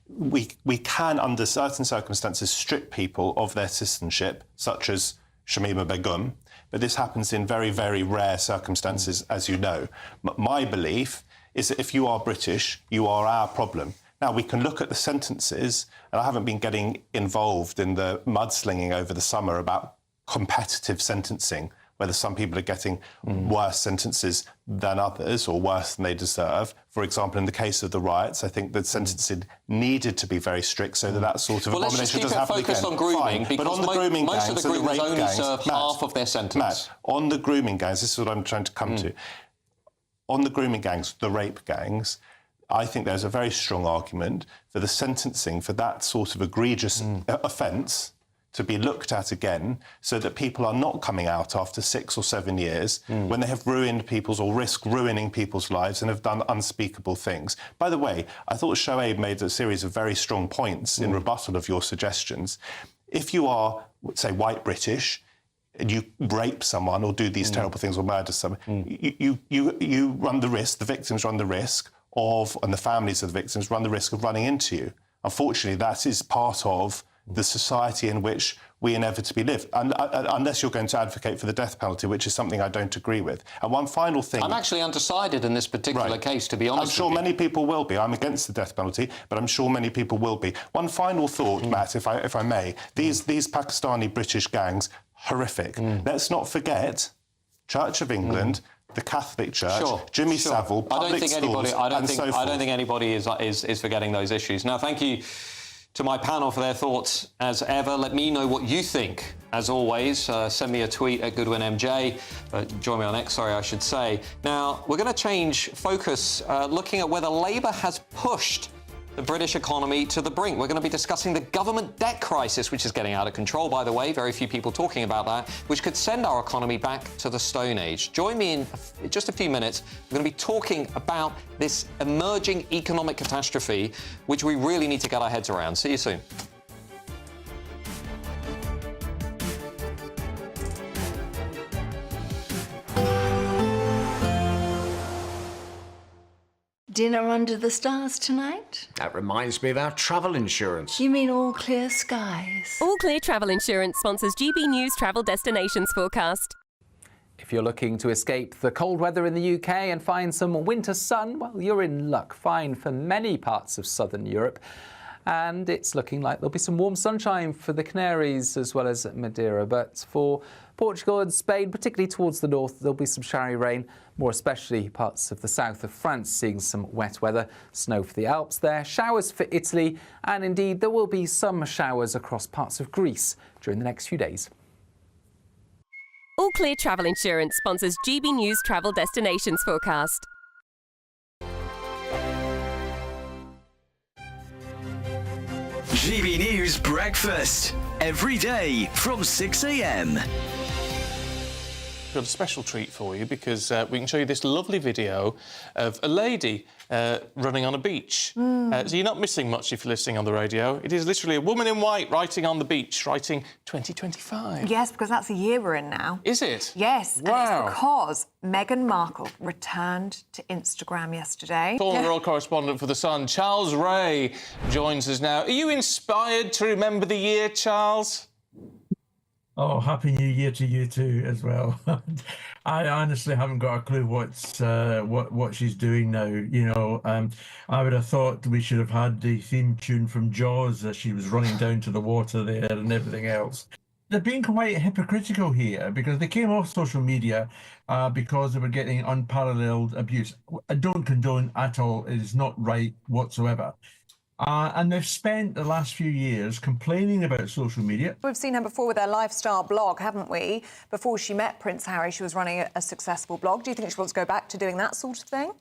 We can, under certain circumstances, strip people of their citizenship, such as Shamima Begum, but this happens in very, very rare circumstances, as you know. My belief is that if you are British, you are our problem. Now, we can look at the sentences, and I haven't been getting involved in the mudslinging over the summer about competitive sentencing, whether some people are getting worse sentences than others or worse than they deserve. For example, in the case of the riots, I think that sentencing needed to be very strict so that that sort of abomination doesn't happen again. Let's just keep it focused on grooming, because most of the groomers only serve half of their sentence. Matt, on the grooming gangs, this is what I'm trying to come to. On the grooming gangs, the rape gangs, I think there's a very strong argument for the sentencing for that sort of egregious offence to be looked at again so that people are not coming out after 6 or 7 years when they have ruined people's or risk ruining people's lives and have done unspeakable things. By the way, I thought Shoaib made a series of very strong points in rebuttal of your suggestions. If you are, say, white British, and you rape someone or do these terrible things or murder someone, you run the risk, the victims run the risk of, and the families of the victims run the risk of running into you. Unfortunately, that is part of the society in which we inevitably live, unless you're going to advocate for the death penalty, which is something I don't agree with. And one final thing... I'm actually undecided in this particular case, to be honest. I'm sure many people will be. I'm against the death penalty, but I'm sure many people will be. One final thought, Matt, if I may. These Pakistani-British gangs, horrific. Let's not forget Church of England, the Catholic Church, Jimmy Savile, public schools, and so forth. I don't think anybody is forgetting those issues. Now, thank you to my panel for their thoughts as ever. Let me know what you think. As always, send me a tweet at GoodwinMJ. Join me on X, I should say. Now, we're going to change focus, looking at whether Labour has pushed the British economy to the brink. We're going to be discussing the government debt crisis, which is getting out of control, by the way. Very few people talking about that, which could send our economy back to the Stone Age. Join me in just a few minutes. We're going to be talking about this emerging economic catastrophe, which we really need to get our heads around. See you soon. Dinner under the stars tonight? That reminds me of our travel insurance. You mean all clear skies? All Clear Travel Insurance sponsors GB News travel destinations forecast. If you're looking to escape the cold weather in the UK and find some winter sun, well, you're in luck. Fine for many parts of southern Europe. And it's looking like there'll be some warm sunshine for the Canaries as well as Madeira. But for Portugal and Spain, particularly towards the north, there'll be some showery rain, more especially parts of the south of France seeing some wet weather. Snow for the Alps there, showers for Italy, and indeed there will be some showers across parts of Greece during the next few days. All Clear Travel Insurance sponsors GB News travel destinations forecast. GB News Breakfast, every day from 6 a.m. We've got a special treat for you because we can show you this lovely video of a lady running on a beach. So you're not missing much if you're listening on the radio. It is literally a woman in white writing on the beach, writing 2025. Yes, because that's the year we're in now. Is it? Yes, Wow. and it's because Meghan Markle returned to Instagram yesterday. Former royal correspondent for The Sun, Charles Ray, joins us now. Are you inspired to remember the year, Charles? Oh, Happy New Year to you too as well. I honestly haven't got a clue what she's doing now. You know, I would have thought we should have had the theme tune from Jaws as she was running down to the water there and everything else. They're being quite hypocritical here because they came off social media because they were getting unparalleled abuse. I don't condone at all. It is not right whatsoever. And they've spent the last few years complaining about social media. We've seen her before with her lifestyle blog, haven't we? Before she met Prince Harry, she was running a successful blog. Do you think she wants to go back to doing that sort of thing?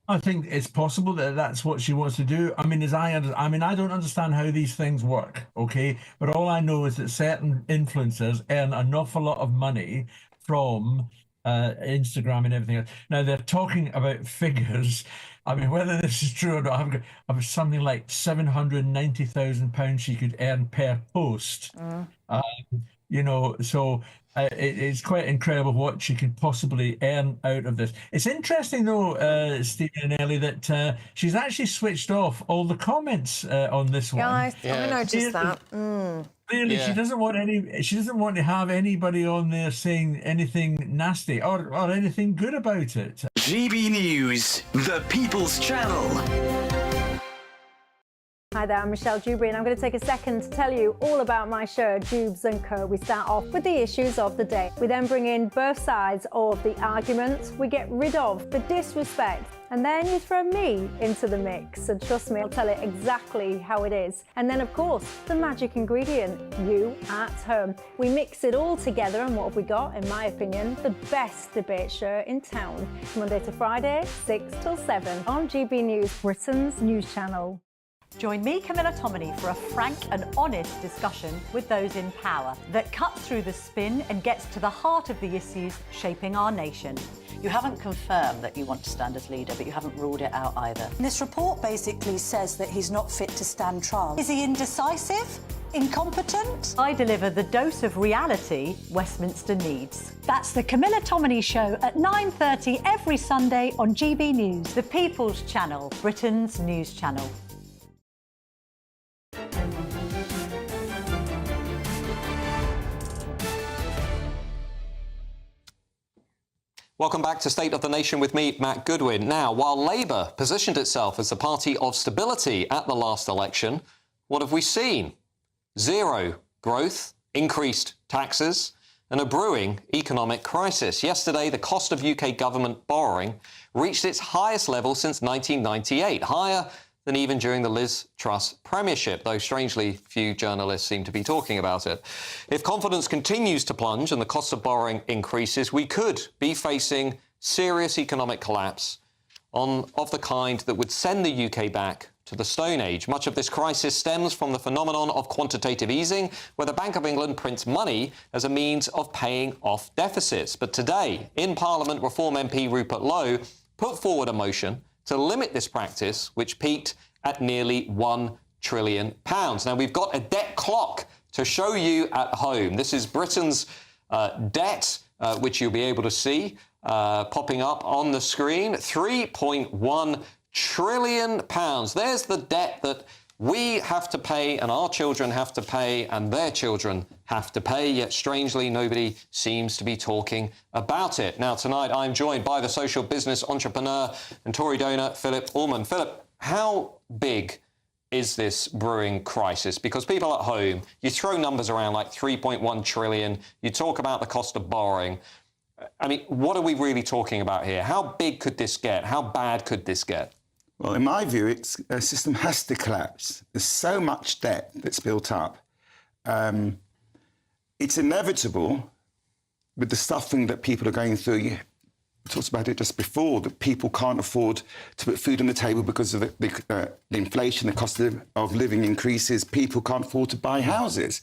I think it's possible that that's what she wants to do. I mean, I don't understand how these things work, okay? But all I know is that certain influencers earn an awful lot of money from Instagram and everything else. Now, they're talking about figures. I mean, whether this is true or not, I've something like £790,000 she could earn per post. You know, so it's quite incredible what she can possibly earn out of this. It's interesting, though, Stephen and Ellie, that she's actually switched off all the comments on this one. Yeah, I noticed that. Clearly, she doesn't want to have anybody on there saying anything nasty or anything good about it. GB News, the People's Channel. Hi there, I'm Michelle Dewberry, and I'm going to take a second to tell you all about my show, Dubes & Co. We start off with the issues of the day. We then bring in both sides of the argument. We get rid of the disrespect. And then you throw me into the mix. And trust me, I'll tell it exactly how it is. And then, of course, the magic ingredient, you at home. We mix it all together, and what have we got? In my opinion, the best debate show in town. Monday to Friday, 6 till 7 on GB News, Britain's news channel. Join me, Camilla Tominey, for a frank and honest discussion with those in power that cuts through the spin and gets to the heart of the issues shaping our nation. You haven't confirmed that you want to stand as leader, but you haven't ruled it out either. This report basically says that he's not fit to stand trial. Is he indecisive? Incompetent? I deliver the dose of reality Westminster needs. That's the Camilla Tominey Show at 9:30 every Sunday on GB News, the People's Channel, Britain's news channel. Welcome back to State of the Nation with me, Matt Goodwin. Now, while Labour positioned itself as the party of stability at the last election, what have we seen? Zero growth, increased taxes, and a brewing economic crisis. Yesterday, the cost of UK government borrowing reached its highest level since 1998, higher than even during the Liz Truss premiership, though strangely few journalists seem to be talking about it. If confidence continues to plunge and the cost of borrowing increases, we could be facing serious economic collapse of the kind that would send the UK back to the Stone Age. Much of this crisis stems from the phenomenon of quantitative easing, where the Bank of England prints money as a means of paying off deficits. But today, in Parliament, Reform MP Rupert Lowe put forward a motion to limit this practice, which peaked at nearly £1 trillion. Now, we've got a debt clock to show you at home. This is Britain's debt, which you'll be able to see popping up on the screen. £3.1 trillion. There's the debt that we have to pay and our children have to pay and their children have to pay, yet strangely nobody seems to be talking about it. Now, tonight I'm joined by the social business entrepreneur and Tory donor, Philip Allman. Philip, how big is this brewing crisis? Because people at home, you throw numbers around like 3.1 trillion, you talk about the cost of borrowing. I mean, what are we really talking about here? How big could this get? How bad could this get? Well, in my view, a system has to collapse. There's so much debt that's built up. It's inevitable with the suffering that people are going through. You talked about it just before, that people can't afford to put food on the table because of the inflation, the cost of living increases. People can't afford to buy houses.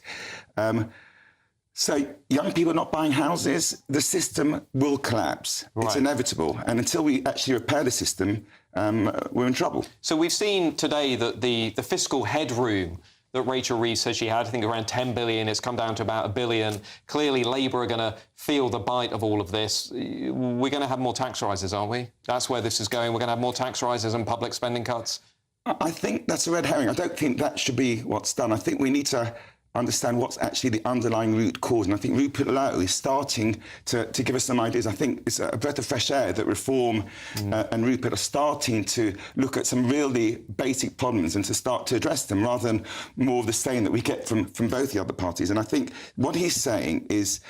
So young people not buying houses, the system will collapse. Right. It's inevitable. And until we actually repair the system, we're in trouble. So we've seen today that the fiscal headroom that Rachel Reeves says she had, I think around 10 billion, it's come down to about $1 billion. Clearly, Labour are going to feel the bite of all of this. We're going to have more tax rises, aren't we? That's where this is going. We're going to have more tax rises and public spending cuts. I think that's a red herring. I don't think that should be what's done. I think we need to understand what's actually the underlying root cause. And I think Rupert Lowe is starting to give us some ideas. I think it's a breath of fresh air that Reform and Rupert are starting to look at some really basic problems and to start to address them rather than more of the same that we get from both the other parties. And I think what he's saying is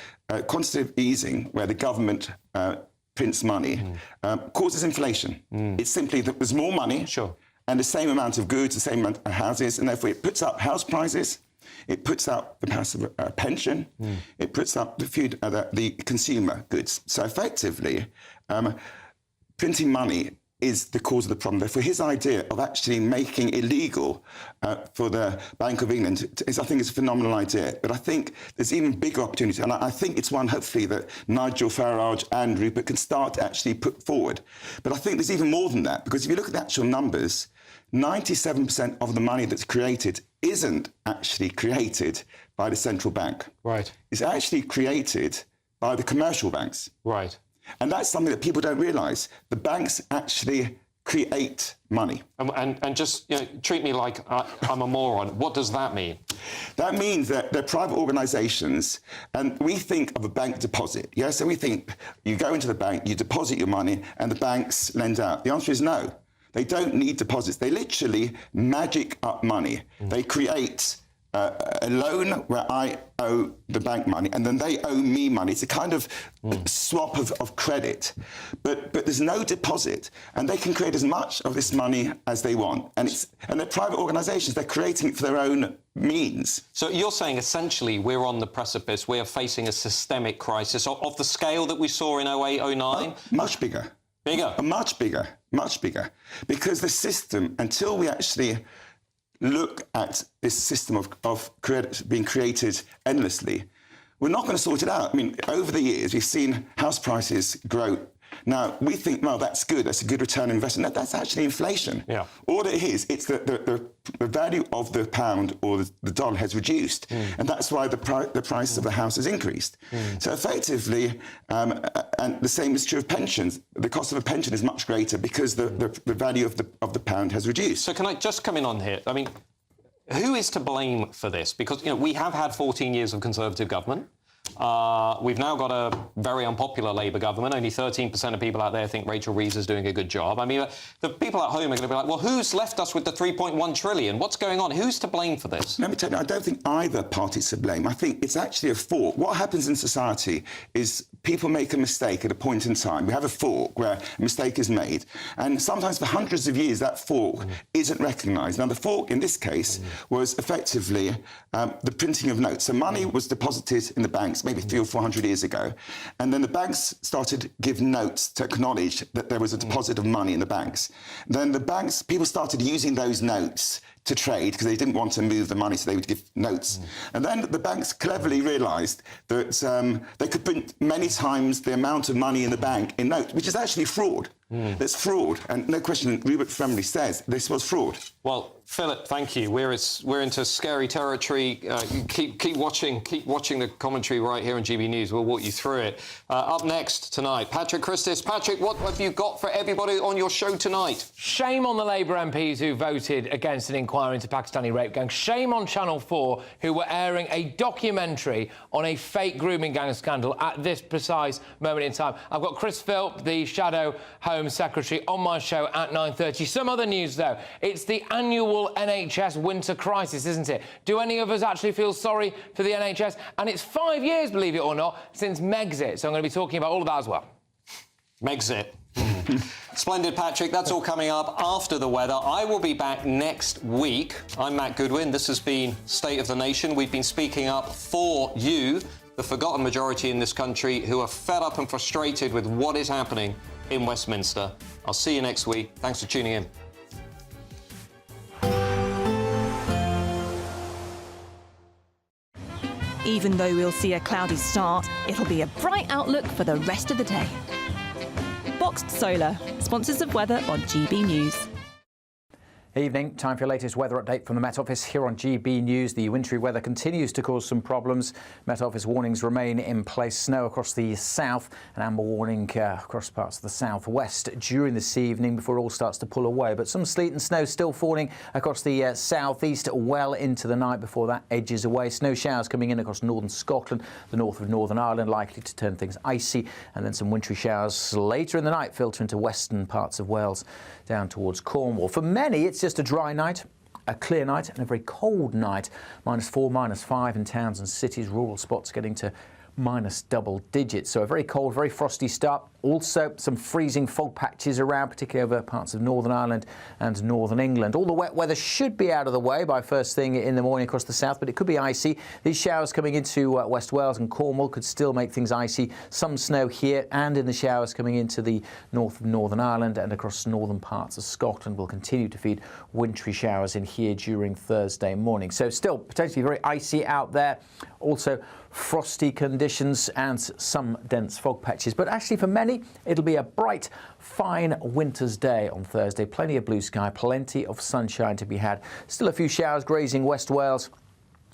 quantitative easing, where the government prints money, causes inflation. It's simply that there's more money. Sure. and the same amount of goods, the same amount of houses, and therefore it puts up house prices, it puts up the passive pension, it puts up the consumer goods. So effectively, printing money is the cause of the problem. Therefore, his idea of actually making illegal for the Bank of England is, I think, is a phenomenal idea. But I think there's even bigger opportunities, and I think it's one, hopefully, that Nigel Farage and Rupert can start to actually put forward. But I think there's even more than that, because if you look at the actual numbers, 97% of the money that's created isn't actually created by the central bank. Right. It's actually created by the commercial banks. Right. And that's something that people don't realise. The banks actually create money. And just treat me like I'm a moron. What does that mean? That means that they're private organisations, and we think of a bank deposit. Yes, so we think you go into the bank, you deposit your money, and the banks lend out. The answer is no. They don't need deposits. They literally magic up money. They create a loan where I owe the bank money, and then they owe me money. It's a kind of swap of credit. But there's no deposit, and they can create as much of this money as they want. And they're private organisations. They're creating it for their own means. So you're saying essentially we're on the precipice. We are facing a systemic crisis of the scale that we saw in 08, 09? Much bigger. Bigger? Much bigger. Much bigger. Because the system, until we actually look at this system of credit being created endlessly, we're not going to sort it out. I mean, over the years, we've seen house prices grow. Now, we think, well, that's good. That's a good return on investment. That's actually inflation. Yeah. All it is, it's the value of the pound or the dollar has reduced. And that's why the price of the house has increased. So effectively, and the same is true of pensions. The cost of a pension is much greater because the value of the pound has reduced. So can I just come in on here? I mean, who is to blame for this? Because, we have had 14 years of Conservative government. We've now got a very unpopular Labour government. Only 13% of people out there think Rachel Reeves is doing a good job. I mean, the people at home are going to be like, well, who's left us with the 3.1 trillion? What's going on? Who's to blame for this? Let me tell you, I don't think either party's to blame. I think it's actually a fork. What happens in society is people make a mistake at a point in time. We have a fork where a mistake is made. And sometimes for hundreds of years, that fork isn't recognised. Now, the fork in this case was effectively the printing of notes. So money was deposited in the banks maybe 300 or 400 years ago. And then the banks started to give notes to acknowledge that there was a deposit of money in the banks. Then the banks, people started using those notes to trade because they didn't want to move the money, so they would give notes. And then the banks cleverly realised that they could print many times the amount of money in the bank in notes, which is actually fraud. That's fraud. And no question, Rupert Fremley says this was fraud. Well, Philip, thank you. We're into scary territory. Keep watching the commentary right here on GB News. We'll walk you through it. Up next tonight, Patrick Christis. Patrick, what have you got for everybody on your show tonight? Shame on the Labour MPs who voted against an inquiry into Pakistani rape gang. Shame on Channel 4 who were airing a documentary on a fake grooming gang scandal at this precise moment in time. I've got Chris Philp, the Shadow Home Secretary, on my show at 9:30. Some other news, though. It's the annual NHS winter crisis, isn't it? Do any of us actually feel sorry for the NHS? And it's 5 years, believe it or not, since Megxit. So I'm going to be talking about all of that as well. Megxit. Splendid, Patrick. That's all coming up after the weather. I will be back next week. I'm Matt Goodwin. This has been State of the Nation. We've been speaking up for you, the forgotten majority in this country who are fed up and frustrated with what is happening in Westminster. I'll see you next week. Thanks for tuning in. Even though we'll see a cloudy start, it'll be a bright outlook for the rest of the day. Boxed Solar, sponsors of weather on GB News. Evening, time for your latest weather update from the Met Office here on GB News. The wintry weather continues to cause some problems. Met Office warnings remain in place. Snow across the south, an amber warning across parts of the southwest during this evening before it all starts to pull away. But some sleet and snow still falling across the southeast well into the night before that edges away. Snow showers coming in across northern Scotland, the north of Northern Ireland, likely to turn things icy. And then some wintry showers later in the night filter into western parts of Wales down towards Cornwall. For many, it's just a dry night, a clear night and a very cold night. -4, -5 in towns and cities, rural spots getting to minus double digits. So a very cold, very frosty start. Also, some freezing fog patches around, particularly over parts of Northern Ireland and Northern England. All the wet weather should be out of the way by first thing in the morning across the south, but it could be icy. These showers coming into West Wales and Cornwall could still make things icy. Some snow here and in the showers coming into the north of Northern Ireland and across northern parts of Scotland will continue to feed wintry showers in here during Thursday morning. So still potentially very icy out there. Also frosty conditions and some dense fog patches. But actually for many, it'll be a bright, fine winter's day on Thursday. Plenty of blue sky, plenty of sunshine to be had. Still a few showers grazing West Wales,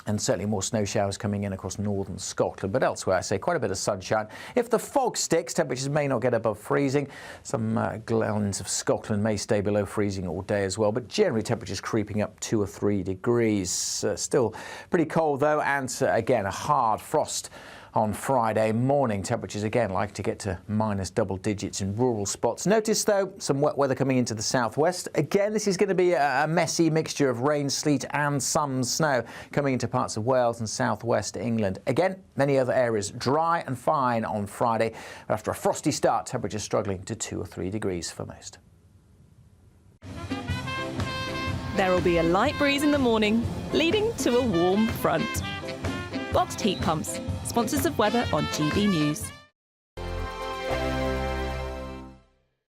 and certainly more snow showers coming in across northern Scotland. But elsewhere, I say, quite a bit of sunshine. If the fog sticks, temperatures may not get above freezing. Some glens of Scotland may stay below freezing all day as well, but generally temperatures creeping up 2 or 3 degrees. Still pretty cold, though, and again, a hard frost on Friday morning. Temperatures again like to get to minus double digits in rural spots. Notice though some wet weather coming into the southwest. Again, this is going to be a messy mixture of rain, sleet and some snow coming into parts of Wales and southwest England. Again, many other areas dry and fine on Friday. After a frosty start, temperatures struggling to 2 or 3 degrees for most. There will be a light breeze in the morning, leading to a warm front. Boxed heat pumps, sponsors of weather on GB News.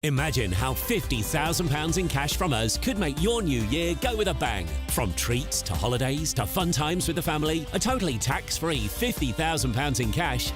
Imagine how £50,000 in cash from us could make your new year go with a bang. From treats to holidays to fun times with the family, a totally tax-free £50,000 in cash